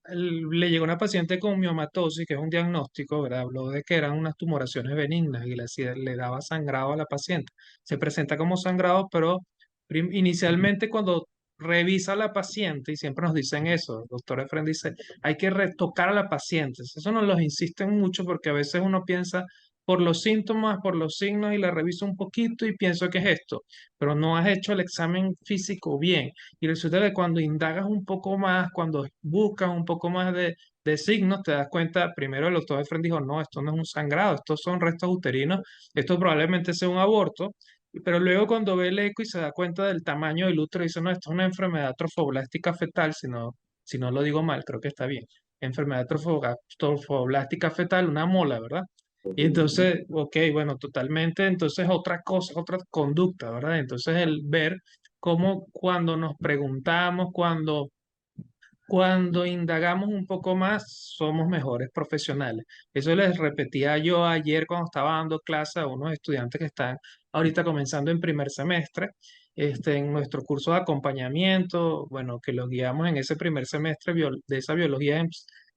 le llegó una paciente con miomatosis, que es un diagnóstico, ¿verdad? Habló de que eran unas tumoraciones benignas y le daba sangrado a la paciente. Se presenta como sangrado, pero inicialmente cuando revisa a la paciente, y siempre nos dicen eso, el doctor Efren dice, hay que retocar a la paciente. Eso nos lo insisten mucho porque a veces uno piensa por los síntomas, por los signos y la reviso un poquito y pienso que es esto, pero no has hecho el examen físico bien. Y resulta que cuando indagas un poco más, cuando buscas un poco más de signos, te das cuenta, primero el doctor Efren dijo, no, esto no es un sangrado, estos son restos uterinos, esto probablemente sea un aborto, pero luego cuando ve el eco y se da cuenta del tamaño del útero, dice, no, esto es una enfermedad trofoblástica fetal, si no lo digo mal, creo que está bien. Enfermedad trofoblástica fetal, una mola, ¿verdad? Y entonces, ok, bueno, totalmente, entonces otra cosa, otra conducta, ¿verdad? Entonces el ver cómo cuando nos preguntamos, cuando indagamos un poco más, somos mejores profesionales. Eso les repetía yo ayer cuando estaba dando clase a unos estudiantes que están ahorita comenzando en primer semestre, en nuestro curso de acompañamiento, bueno, que los guiamos en ese primer semestre de esa biología, en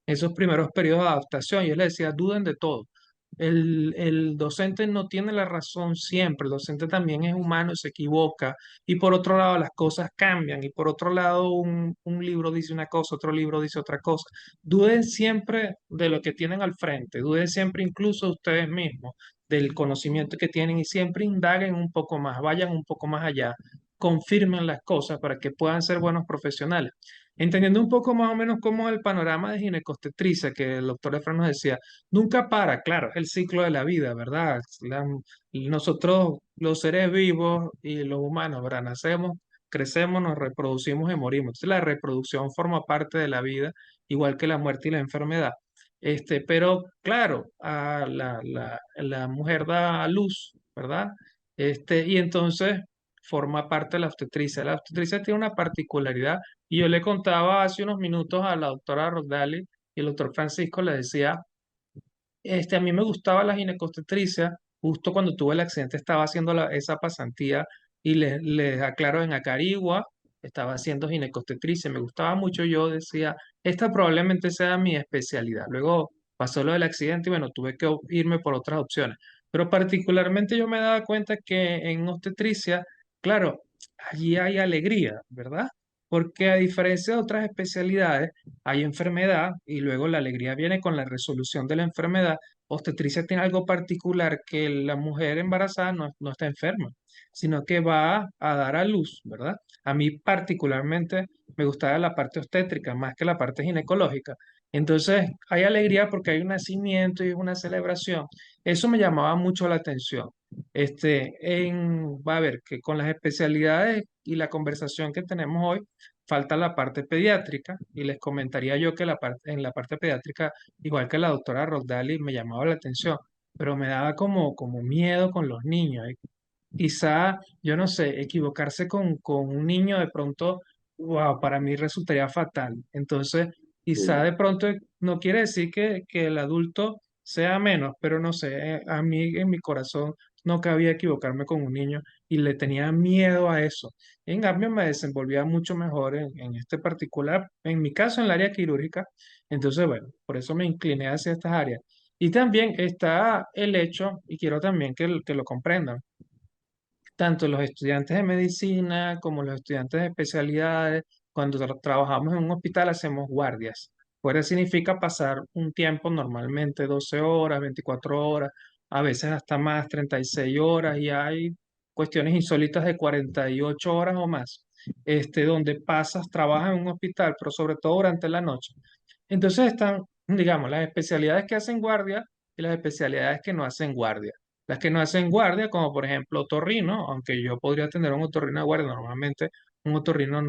esos primeros periodos de adaptación. Yo les decía, duden de todo. El docente no tiene la razón siempre, el docente también es humano y se equivoca, y por otro lado las cosas cambian, y por otro lado un libro dice una cosa, otro libro dice otra cosa. Duden siempre de lo que tienen al frente, duden siempre incluso ustedes mismos del conocimiento que tienen y siempre indaguen un poco más, vayan un poco más allá, confirmen las cosas para que puedan ser buenos profesionales. Entendiendo un poco más o menos cómo es el panorama de ginecostetricia, que el doctor Efraín nos decía, nunca para, claro, es el ciclo de la vida, ¿verdad? Nosotros, los seres vivos y los humanos, ¿verdad? Nacemos, crecemos, nos reproducimos y morimos. Entonces, la reproducción forma parte de la vida, igual que la muerte y la enfermedad. Pero claro, la mujer da a luz, ¿verdad? Y entonces forma parte de la obstetricia. La obstetricia tiene una particularidad, y yo le contaba hace unos minutos a la doctora Rodali y el doctor Francisco le decía, a mí me gustaba la ginecostetricia, justo cuando tuve el accidente estaba haciendo esa pasantía y les aclaro en Acarigua, estaba haciendo ginecostetricia, me gustaba mucho, yo decía, esta probablemente sea mi especialidad. Luego pasó lo del accidente y bueno, tuve que irme por otras opciones. Pero particularmente yo me daba cuenta que en obstetricia, claro, allí hay alegría, ¿verdad? Porque a diferencia de otras especialidades, hay enfermedad y luego la alegría viene con la resolución de la enfermedad. Obstetricia tiene algo particular que la mujer embarazada no está enferma, sino que va a dar a luz, ¿verdad? A mí particularmente me gustaba la parte obstétrica más que la parte ginecológica. Entonces hay alegría porque hay un nacimiento y una celebración. Eso me llamaba mucho la atención. Va a ver que con las especialidades y la conversación que tenemos hoy, falta la parte pediátrica y les comentaría yo que en la parte pediátrica, igual que la doctora Rodali, me llamaba la atención, pero me daba como miedo con los niños. Quizá, yo no sé, equivocarse con un niño de pronto, wow, para mí resultaría fatal. Entonces, quizá Sí. de pronto no quiere decir que el adulto sea menos, pero no sé, a mí en mi corazón no cabía equivocarme con un niño y le tenía miedo a eso. En cambio, me desenvolvía mucho mejor en este particular, en mi caso, en el área quirúrgica. Entonces, bueno, por eso me incliné hacia estas áreas. Y también está el hecho, y quiero también que lo comprendan, tanto los estudiantes de medicina como los estudiantes de especialidades, cuando trabajamos en un hospital hacemos guardias. Guardia significa pasar un tiempo normalmente 12 horas, 24 horas, a veces hasta más, 36 horas, y hay cuestiones insólitas de 48 horas o más, donde pasas, trabajas en un hospital, pero sobre todo durante la noche. Entonces están, digamos, las especialidades que hacen guardia y las especialidades que no hacen guardia. Las que no hacen guardia, como por ejemplo otorrino, aunque yo podría tener un otorrino de guardia, normalmente un otorrino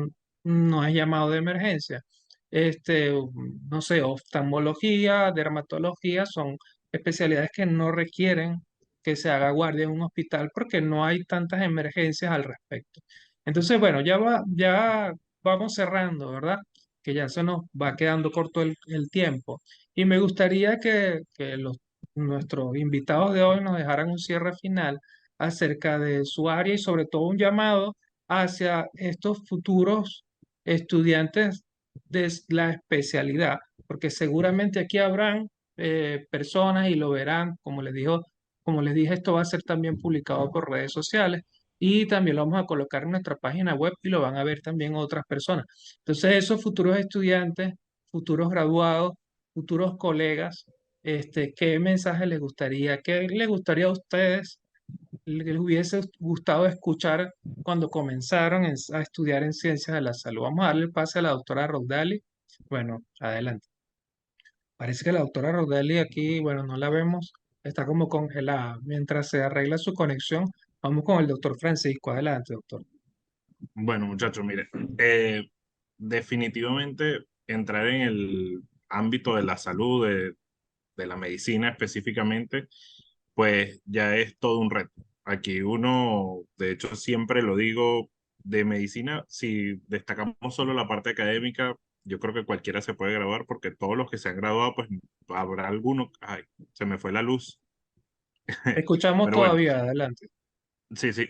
no es llamado de emergencia. No sé, oftalmología, dermatología, son especialidades que no requieren que se haga guardia en un hospital porque no hay tantas emergencias al respecto. Entonces, bueno, ya vamos cerrando, ¿verdad? Que ya se nos va quedando corto el tiempo. Y me gustaría que nuestros invitados de hoy nos dejaran un cierre final acerca de su área y sobre todo un llamado hacia estos futuros estudiantes de la especialidad, porque seguramente aquí habrán personas y lo verán, como les dije, esto va a ser también publicado por redes sociales y también lo vamos a colocar en nuestra página web y lo van a ver también otras personas. Entonces, esos futuros estudiantes, futuros graduados, futuros colegas, ¿qué mensaje les gustaría? ¿Qué les gustaría a ustedes? ¿Les hubiese gustado escuchar cuando comenzaron a estudiar en ciencias de la salud? Vamos a darle el pase a la doctora Rodali. Bueno, adelante. Parece que la doctora Rodali aquí, bueno, no la vemos, está como congelada. Mientras se arregla su conexión, vamos con el doctor Francisco. Adelante, doctor. Bueno, muchachos, mire, definitivamente entrar en el ámbito de la salud, de la medicina específicamente, pues ya es todo un reto. Aquí uno, de hecho, siempre lo digo, de medicina, si destacamos solo la parte académica, yo creo que cualquiera se puede graduar porque todos los que se han graduado, pues habrá alguno, ay, se me fue la luz, Escuchamos pero bueno, todavía, adelante. sí, sí,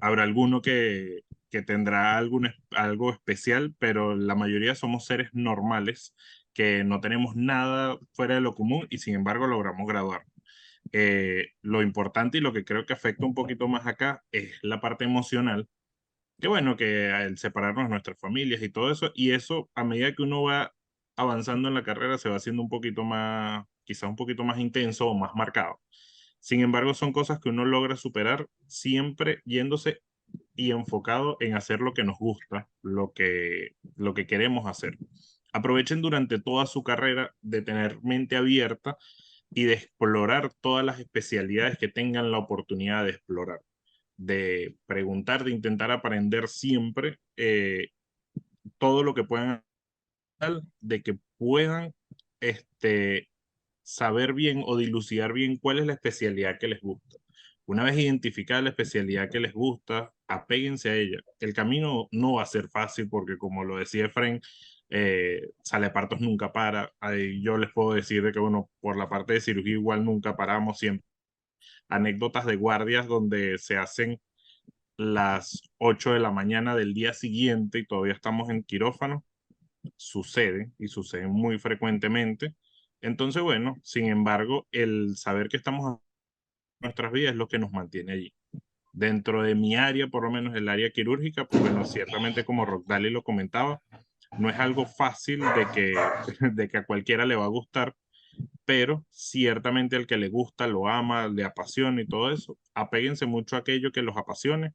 habrá alguno que tendrá algo especial, pero la mayoría somos seres normales que no tenemos nada fuera de lo común y sin embargo logramos graduar. Lo importante y lo que creo que afecta un poquito más acá es la parte emocional, que bueno, que al separarnos de nuestras familias y todo eso, y eso a medida que uno va avanzando en la carrera se va haciendo un poquito más, quizás un poquito más intenso o más marcado. Sin embargo, son cosas que uno logra superar siempre yéndose y enfocado en hacer lo que nos gusta, lo que queremos hacer. Aprovechen durante toda su carrera de tener mente abierta y de explorar todas las especialidades que tengan la oportunidad de explorar, de preguntar, de intentar aprender siempre todo lo que puedan, de que puedan saber bien o dilucidar bien cuál es la especialidad que les gusta. Una vez identificada la especialidad que les gusta, apéguense a ella. El camino no va a ser fácil porque, como lo decía Efraín, Salepartos nunca para. Ahí yo les puedo decir de que, bueno, por la parte de cirugía igual nunca paramos, siempre anécdotas de guardias donde se hacen las 8 de la mañana del día siguiente y todavía estamos en quirófano, sucede y sucede muy frecuentemente. Entonces, bueno, sin embargo, el saber que estamos en nuestras vidas es lo que nos mantiene allí. Dentro de mi área, por lo menos el área quirúrgica, pues bueno, ciertamente como Rockdali lo comentaba, no es algo fácil de que a cualquiera le va a gustar, pero ciertamente al que le gusta, lo ama, le apasiona y todo eso, apéguense mucho a aquello que los apasione,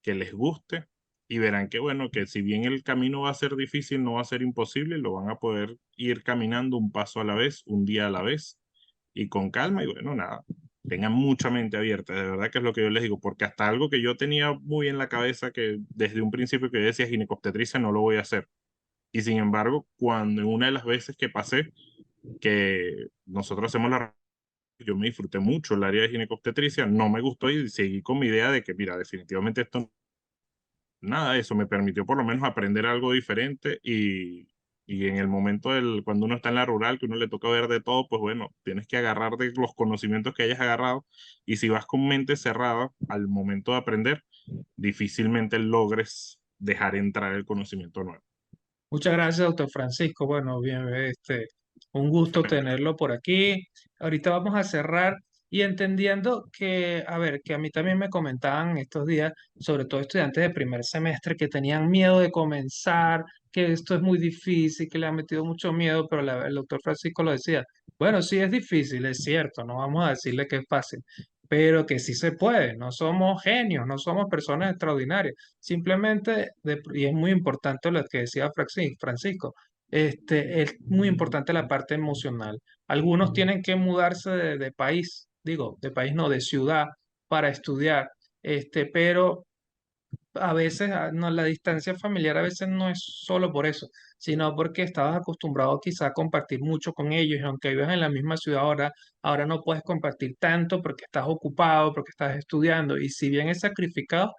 que les guste y verán que bueno, que si bien el camino va a ser difícil, no va a ser imposible, lo van a poder ir caminando un paso a la vez, un día a la vez y con calma y bueno, nada, tengan mucha mente abierta, de verdad que es lo que yo les digo, porque hasta algo que yo tenía muy en la cabeza que desde un principio que yo decía ginecobstetricia no lo voy a hacer. Y sin embargo, cuando en una de las veces que pasé, que nosotros hacemos la yo me disfruté mucho el área de ginecobstetricia, no me gustó y seguí con mi idea de que, mira, definitivamente esto, nada, eso me permitió por lo menos aprender algo diferente y en el momento cuando uno está en la rural, que uno le toca ver de todo, pues bueno, tienes que agarrar de los conocimientos que hayas agarrado y si vas con mente cerrada al momento de aprender, difícilmente logres dejar entrar el conocimiento nuevo. Muchas gracias, doctor Francisco. Bueno, bien, Un gusto tenerlo por aquí. Ahorita vamos a cerrar y entendiendo que, a ver, que a mí también me comentaban estos días, sobre todo estudiantes de primer semestre, que tenían miedo de comenzar, que esto es muy difícil, que le han metido mucho miedo, pero el doctor Francisco lo decía. Bueno, sí es difícil, es cierto, no vamos a decirle que es fácil, pero que sí se puede. No somos genios, no somos personas extraordinarias. Simplemente, y es muy importante lo que decía Francisco, es muy importante la parte emocional. Algunos tienen que mudarse de país, digo, de país no, de ciudad para estudiar, pero a veces no, la distancia familiar a veces no es solo por eso, sino porque estabas acostumbrado quizá a compartir mucho con ellos y aunque vivas en la misma ciudad ahora no puedes compartir tanto porque estás ocupado, porque estás estudiando y si bien es sacrificado,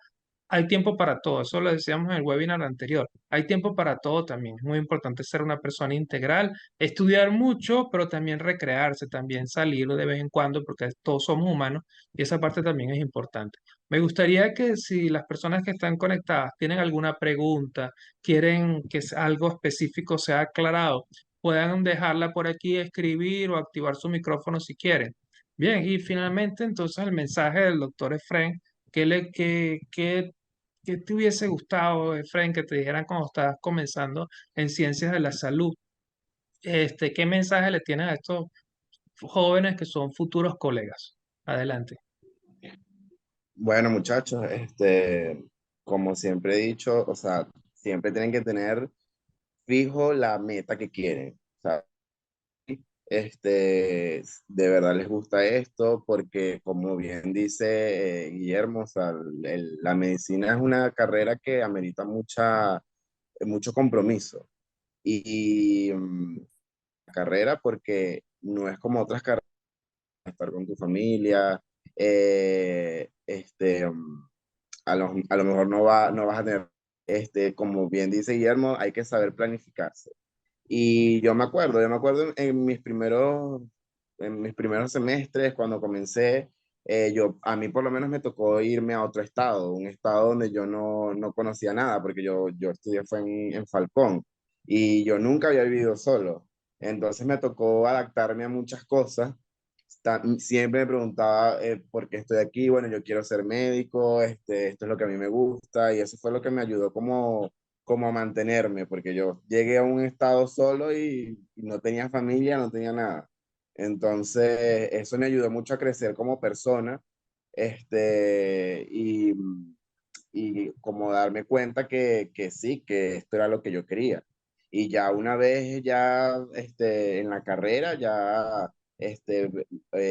hay tiempo para todo, eso lo decíamos en el webinar anterior. Hay tiempo para todo también. Es muy importante ser una persona integral, estudiar mucho, pero también recrearse, también salir de vez en cuando, porque todos somos humanos y esa parte también es importante. Me gustaría que si las personas que están conectadas tienen alguna pregunta, quieren que algo específico sea aclarado, puedan dejarla por aquí, escribir o activar su micrófono si quieren. Bien, y finalmente entonces el mensaje del doctor Efraín. ¿Qué te hubiese gustado, Efraín, que te dijeran cuando estabas comenzando en ciencias de la salud? ¿Qué mensaje le tienes a estos jóvenes que son futuros colegas? Adelante. Bueno, muchachos, como siempre he dicho, o sea, siempre tienen que tener fijo la meta que quieren. O sea, de verdad les gusta esto porque, como bien dice Guillermo, o sea, la medicina es una carrera que amerita mucho compromiso. La carrera porque no es como otras carreras, estar con tu familia, a lo mejor no vas a tener, como bien dice Guillermo, hay que saber planificarse. Y yo me acuerdo en mis primeros semestres, cuando comencé, a mí por lo menos me tocó irme a otro estado, un estado donde yo no conocía nada, porque yo estudié fue en Falcón y yo nunca había vivido solo. Entonces me tocó adaptarme a muchas cosas. Siempre me preguntaba por qué estoy aquí. Bueno, yo quiero ser médico, esto es lo que a mí me gusta y eso fue lo que me ayudó como a mantenerme, porque yo llegué a un estado solo y no tenía familia, no tenía nada. Entonces, eso me ayudó mucho a crecer como persona, este, y, y como darme cuenta que sí, que esto era lo que yo quería. Y ya una vez ya en la carrera, ya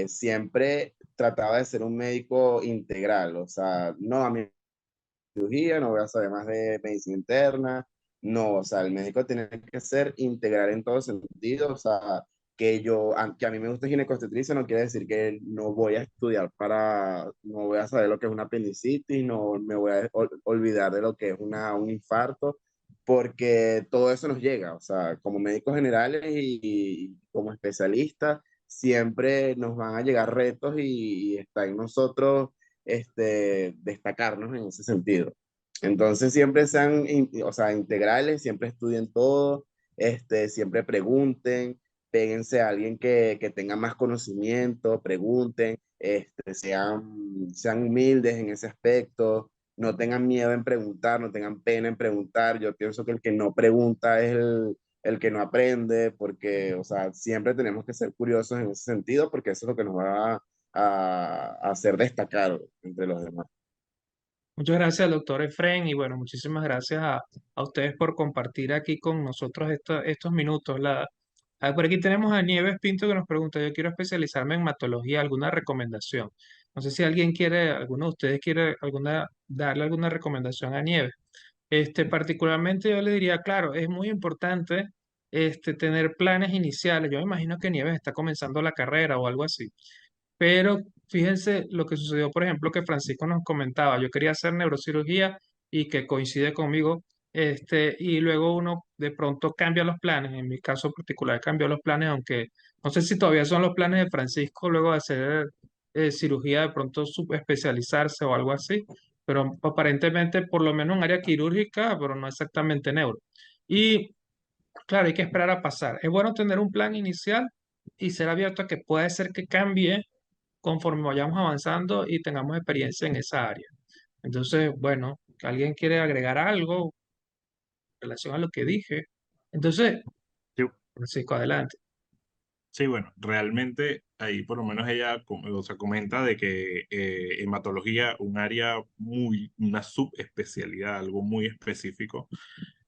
siempre trataba de ser un médico integral, o sea, no, a mí cirugía, no voy a saber más de medicina interna, no, o sea, el médico tiene que ser integral en todo sentido, o sea, que a mí me gusta ginecobstetricia no quiere decir que no voy a estudiar no voy a saber lo que es una apendicitis, no me voy a olvidar de lo que es un infarto, porque todo eso nos llega, o sea, como médicos generales y como especialistas, siempre nos van a llegar retos y está en nosotros destacarnos en ese sentido. Entonces siempre sean, o sea, integrales, siempre estudien todo, siempre pregunten, péguense a alguien que tenga más conocimiento, pregunten, sean humildes en ese aspecto, no tengan miedo en preguntar, no tengan pena en preguntar. Yo pienso que el que no pregunta es el que no aprende, porque, o sea, siempre tenemos que ser curiosos en ese sentido, porque eso es lo que nos va a hacer destacar entre los demás. Muchas gracias, doctor Efraín, y bueno, muchísimas gracias a ustedes por compartir aquí con nosotros estos minutos. Por aquí tenemos a Nieves Pinto que nos pregunta, yo quiero especializarme en hematología, ¿alguna recomendación? No sé si alguien quiere, alguno de ustedes quiere darle alguna recomendación a Nieves. Particularmente yo le diría, claro, es muy importante tener planes iniciales. Yo me imagino que Nieves está comenzando la carrera o algo así. Pero fíjense lo que sucedió, por ejemplo, que Francisco nos comentaba. Yo quería hacer neurocirugía y que coincide conmigo. Y luego uno de pronto cambia los planes. En mi caso particular cambió los planes, aunque no sé si todavía son los planes de Francisco luego de hacer cirugía, de pronto subespecializarse o algo así. Pero aparentemente por lo menos un área quirúrgica, pero no exactamente neuro. Y claro, hay que esperar a pasar. Es bueno tener un plan inicial y ser abierto a que puede ser que cambie conforme vayamos avanzando y tengamos experiencia en esa área. Entonces, bueno, ¿alguien quiere agregar algo en relación a lo que dije? Entonces, Sí, Francisco, adelante. sí, bueno, realmente ahí por lo menos ella o sea, comenta de que hematología, un área una subespecialidad, algo muy específico.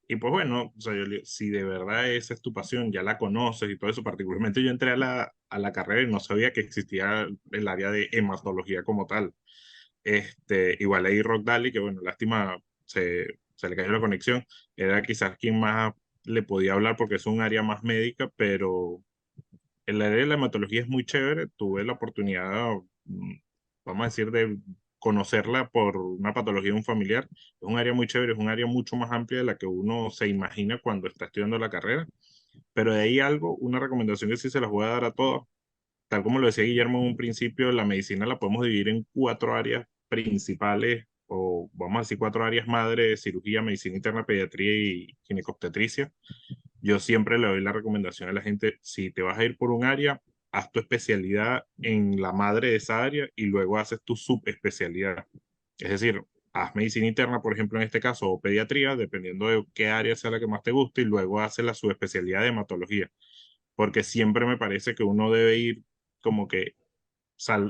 Y pues bueno, o sea, si de verdad esa es tu pasión, ya la conoces y todo eso, particularmente yo entré a la carrera y no sabía que existía el área de hematología como tal. Igual ahí Rock Daly, que bueno, lástima, se le cayó la conexión, era quizás quien más le podía hablar porque es un área más médica, pero el área de la hematología es muy chévere. Tuve la oportunidad, mm, vamos a decir, de conocerla por una patología de un familiar. Es un área muy chévere, es un área mucho más amplia de la que uno se imagina cuando está estudiando la carrera. Pero de ahí algo, una recomendación que sí se las voy a dar a todos. Tal como lo decía Guillermo en un principio, la medicina la podemos dividir en cuatro áreas principales, o vamos a decir cuatro áreas madre: cirugía, medicina interna, pediatría y ginecobstetricia. Yo siempre le doy la recomendación a la gente: si te vas a ir por un área, haz tu especialidad en la madre de esa área y luego haces tu subespecialidad. Es decir, haz medicina interna, por ejemplo, en este caso, o pediatría, dependiendo de qué área sea la que más te guste, y luego haces la subespecialidad de hematología. Porque siempre me parece que uno debe ir como que,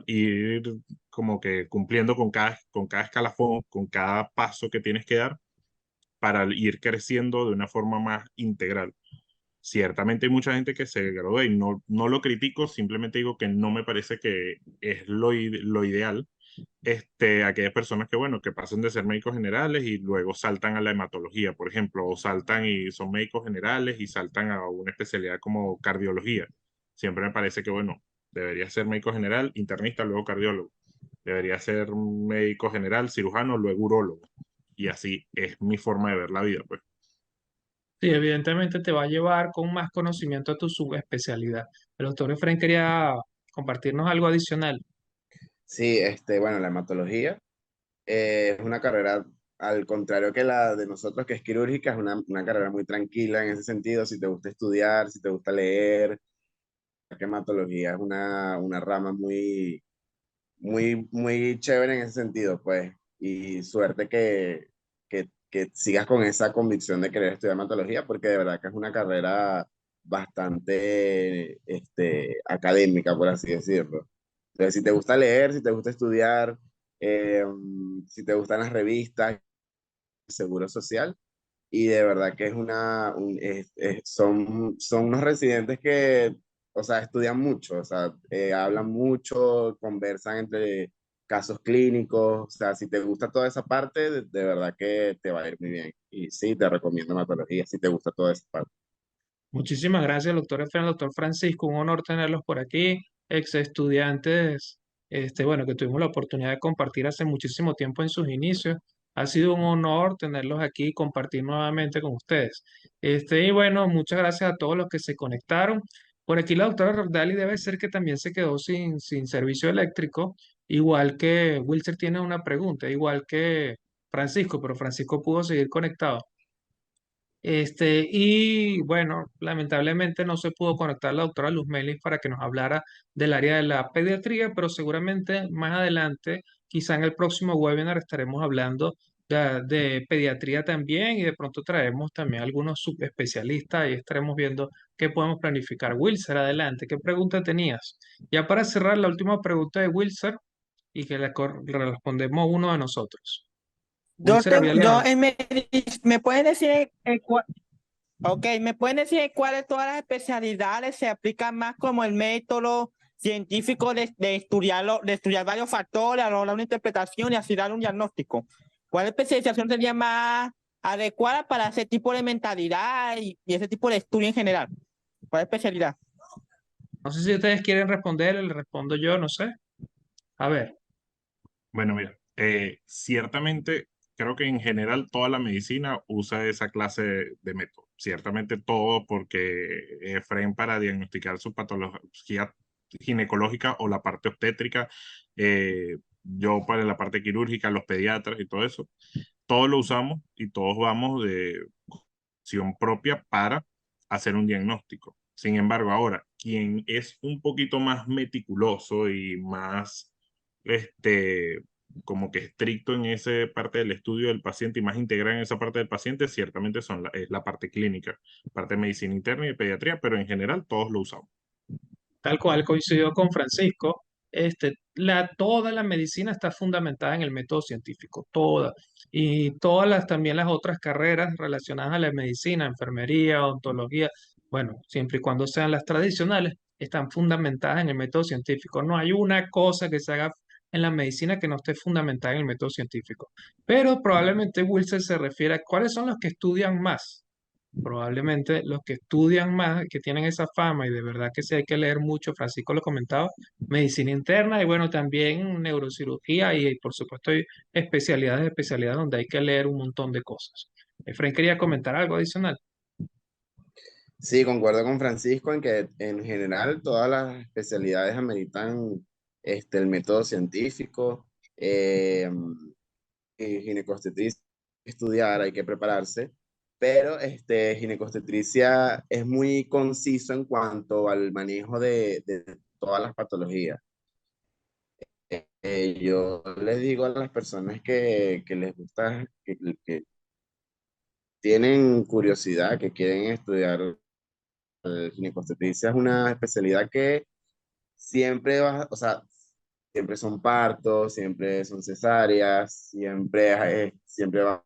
ir como que cumpliendo con cada escalafón, con cada paso que tienes que dar para ir creciendo de una forma más integral. Ciertamente hay mucha gente que se gradúa y no lo critico, simplemente digo que no me parece que es lo ideal. Aquellas personas que, bueno, que pasan de ser médicos generales y luego saltan a la hematología, por ejemplo, o saltan y son médicos generales y saltan a una especialidad como cardiología. Siempre me parece que, bueno, debería ser médico general, internista, luego cardiólogo. Debería ser médico general, cirujano, luego urólogo. Y así es mi forma de ver la vida, pues. Sí, evidentemente te va a llevar con más conocimiento a tu subespecialidad. El doctor Efraín quería compartirnos algo adicional. Sí, bueno, la hematología es una carrera, al contrario que la de nosotros, que es quirúrgica, es una carrera muy tranquila en ese sentido. Si te gusta estudiar, si te gusta leer, que hematología es una rama muy chévere en ese sentido, pues. Y suerte que sigas con esa convicción de querer estudiar hematología, porque de verdad que es una carrera bastante académica, por así decirlo. Entonces, si te gusta leer, si te gusta estudiar, eh, si te gustan las revistas, Seguro Social, y de verdad que es son unos residentes que, o sea, estudian mucho, o sea, hablan mucho, conversan entre casos clínicos. O sea, si te gusta toda esa parte, de verdad que te va a ir muy bien. Y sí, te recomiendo hematología, si te gusta toda esa parte. Muchísimas gracias, doctor Efraín, doctor Francisco. Un honor tenerlos por aquí, ex estudiantes, bueno, que tuvimos la oportunidad de compartir hace muchísimo tiempo en sus inicios. Ha sido un honor tenerlos aquí y compartir nuevamente con ustedes. Y bueno, muchas gracias a todos los que se conectaron. Por aquí la doctora Rordali debe ser que también se quedó sin servicio eléctrico, igual que Wilson tiene una pregunta, igual que Francisco, pero Francisco pudo seguir conectado. Y bueno, lamentablemente no se pudo conectar la doctora Luz Melis para que nos hablara del área de la pediatría, pero seguramente más adelante, quizá en el próximo webinar, estaremos hablando de pediatría también y de pronto traemos también algunos subespecialistas y estaremos viendo qué podemos planificar. Wilser, adelante, ¿qué pregunta tenías? Ya para cerrar, la última pregunta de Wilser y que le respondemos uno de nosotros. Wilser había levantado. Me pueden decir, ok, me pueden decir cuáles de todas las especialidades se aplican más como el método científico de estudiar varios factores, a la hora de una interpretación y así dar un diagnóstico. ¿Cuál especialización sería más adecuada para ese tipo de mentalidad y ese tipo de estudio en general? ¿Cuál especialidad? No sé si ustedes quieren responder, le respondo yo, no sé. A ver, Bueno, mira, ciertamente creo que en general toda la medicina usa esa clase de método. Ciertamente todo, porque Efraín, para diagnosticar su patología ginecológica o la parte obstétrica, yo para la parte quirúrgica, los pediatras y todo eso, todo lo usamos y todos vamos de opción propia para hacer un diagnóstico. Sin embargo, ahora, quien es un poquito más meticuloso y más, como que estricto en esa parte del estudio del paciente y más integrado en esa parte del paciente, ciertamente es la parte clínica, parte de medicina interna y de pediatría, pero en general todos lo usamos. Tal cual coincidió con Francisco, toda la medicina está fundamentada en el método científico, toda. Y también las otras carreras relacionadas a la medicina, enfermería, odontología, bueno, siempre y cuando sean las tradicionales, están fundamentadas en el método científico. No hay una cosa que se haga en la medicina que no esté fundamentada en el método científico. Pero probablemente Wilson se refiere a cuáles son los que estudian más. Probablemente los que estudian más, que tienen esa fama, y de verdad que sí hay que leer mucho, Francisco lo comentaba, medicina interna y bueno, también neurocirugía y por supuesto hay especialidades donde hay que leer un montón de cosas. Efraín quería comentar algo adicional. Sí, concuerdo con Francisco en que en general todas las especialidades ameritan el método científico, ginecobstetricia, estudiar, hay que prepararse, pero ginecobstetricia es muy conciso en cuanto al manejo de todas las patologías. Yo les digo a las personas que les gusta, que tienen curiosidad, que quieren estudiar ginecobstetricia, es una especialidad que siempre va, o sea, siempre son partos, siempre son cesáreas, siempre va.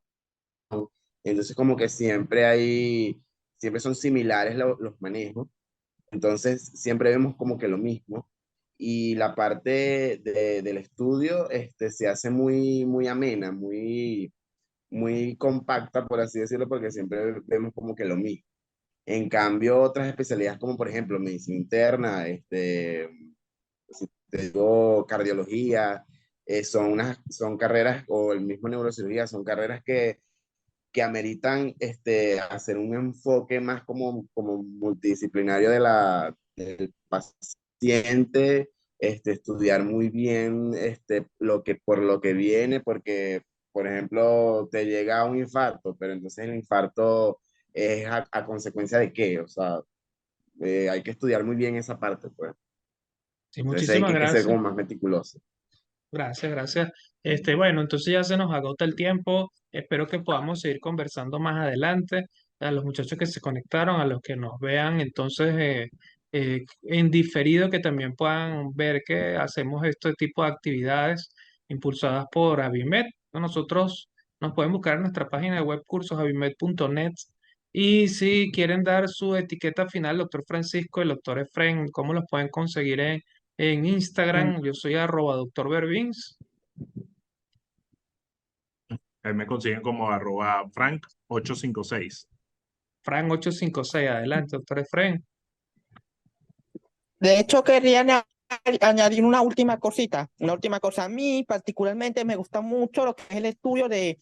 Entonces como que siempre son similares los manejos. Entonces siempre vemos como que lo mismo. Y la parte del estudio se hace muy, muy amena, muy compacta, por así decirlo, porque siempre vemos como que lo mismo. En cambio, otras especialidades como por ejemplo medicina interna, si te digo cardiología, son carreras, o el mismo neurocirugía, son carreras que ameritan hacer un enfoque más como multidisciplinario del paciente, estudiar muy bien por lo que viene, porque, por ejemplo, te llega un infarto, pero entonces el infarto es a consecuencia de qué, o sea, hay que estudiar muy bien esa parte, pues. Sí, Entonces hay muchísimas que ser gracias. como más meticuloso. Gracias, gracias. Bueno, entonces ya se nos agota el tiempo. Espero que podamos seguir conversando más adelante. A los muchachos que se conectaron, a los que nos vean, entonces en diferido, que también puedan ver que hacemos este tipo de actividades impulsadas por Avimed. Nosotros nos pueden buscar en nuestra página de web cursosavimed.net. Y si quieren dar su etiqueta final, doctor Francisco y el doctor Efren, ¿cómo los pueden conseguir en Instagram? Yo soy @doctor Berbins. Ahí me consiguen como @frank856. Fran856, adelante, doctor Efren. De hecho, quería añadir una última cosita. Una última cosa. A mí particularmente me gusta mucho lo que es el estudio del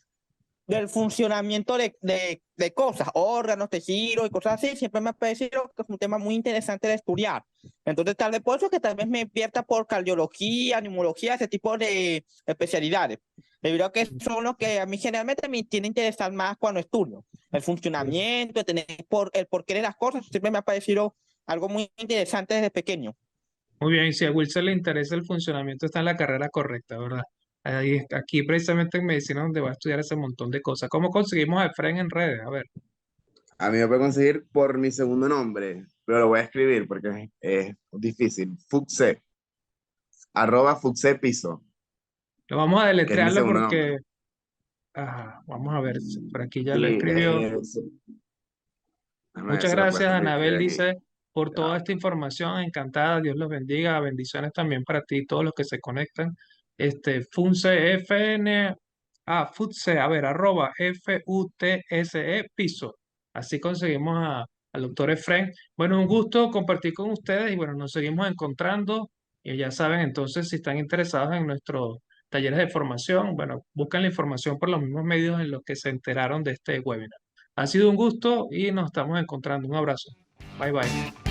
funcionamiento de cosas, órganos, tejidos y cosas así. Siempre me ha parecido que es un tema muy interesante de estudiar. Entonces, tal vez por eso que tal vez me invierta por cardiología, neumología, ese tipo de especialidades. Debido a que son los que a mí generalmente me tiene interesar más cuando estudio. El funcionamiento, el porqué de las cosas, siempre me ha parecido algo muy interesante desde pequeño. Muy bien, si a Wilson le interesa el funcionamiento, está en la carrera correcta, ¿verdad? Aquí precisamente en medicina donde va a estudiar ese montón de cosas. ¿Cómo conseguimos a Efren en redes? A ver, A mí me puede conseguir por mi segundo nombre, pero lo voy a escribir porque es difícil. Fuxe, @Fuxe Piso, lo vamos a que es mi deletrearlo segundo nombre. porque, vamos a ver, por aquí ya lo Sí, escribió. déjame ver Muchas si lo puedes gracias, escribir Anabel, aquí. dice, por toda Ya. esta información. Encantada, Dios los bendiga. Bendiciones también para ti y todos los que se conectan. Funce FN, Futse, a ver, @FUTSE piso. Así conseguimos al doctor Efren. Bueno, un gusto compartir con ustedes y bueno, nos seguimos encontrando. Y ya saben, entonces, si están interesados en nuestros talleres de formación, bueno, buscan la información por los mismos medios en los que se enteraron de este webinar. Ha sido un gusto y nos estamos encontrando. Un abrazo. Bye bye.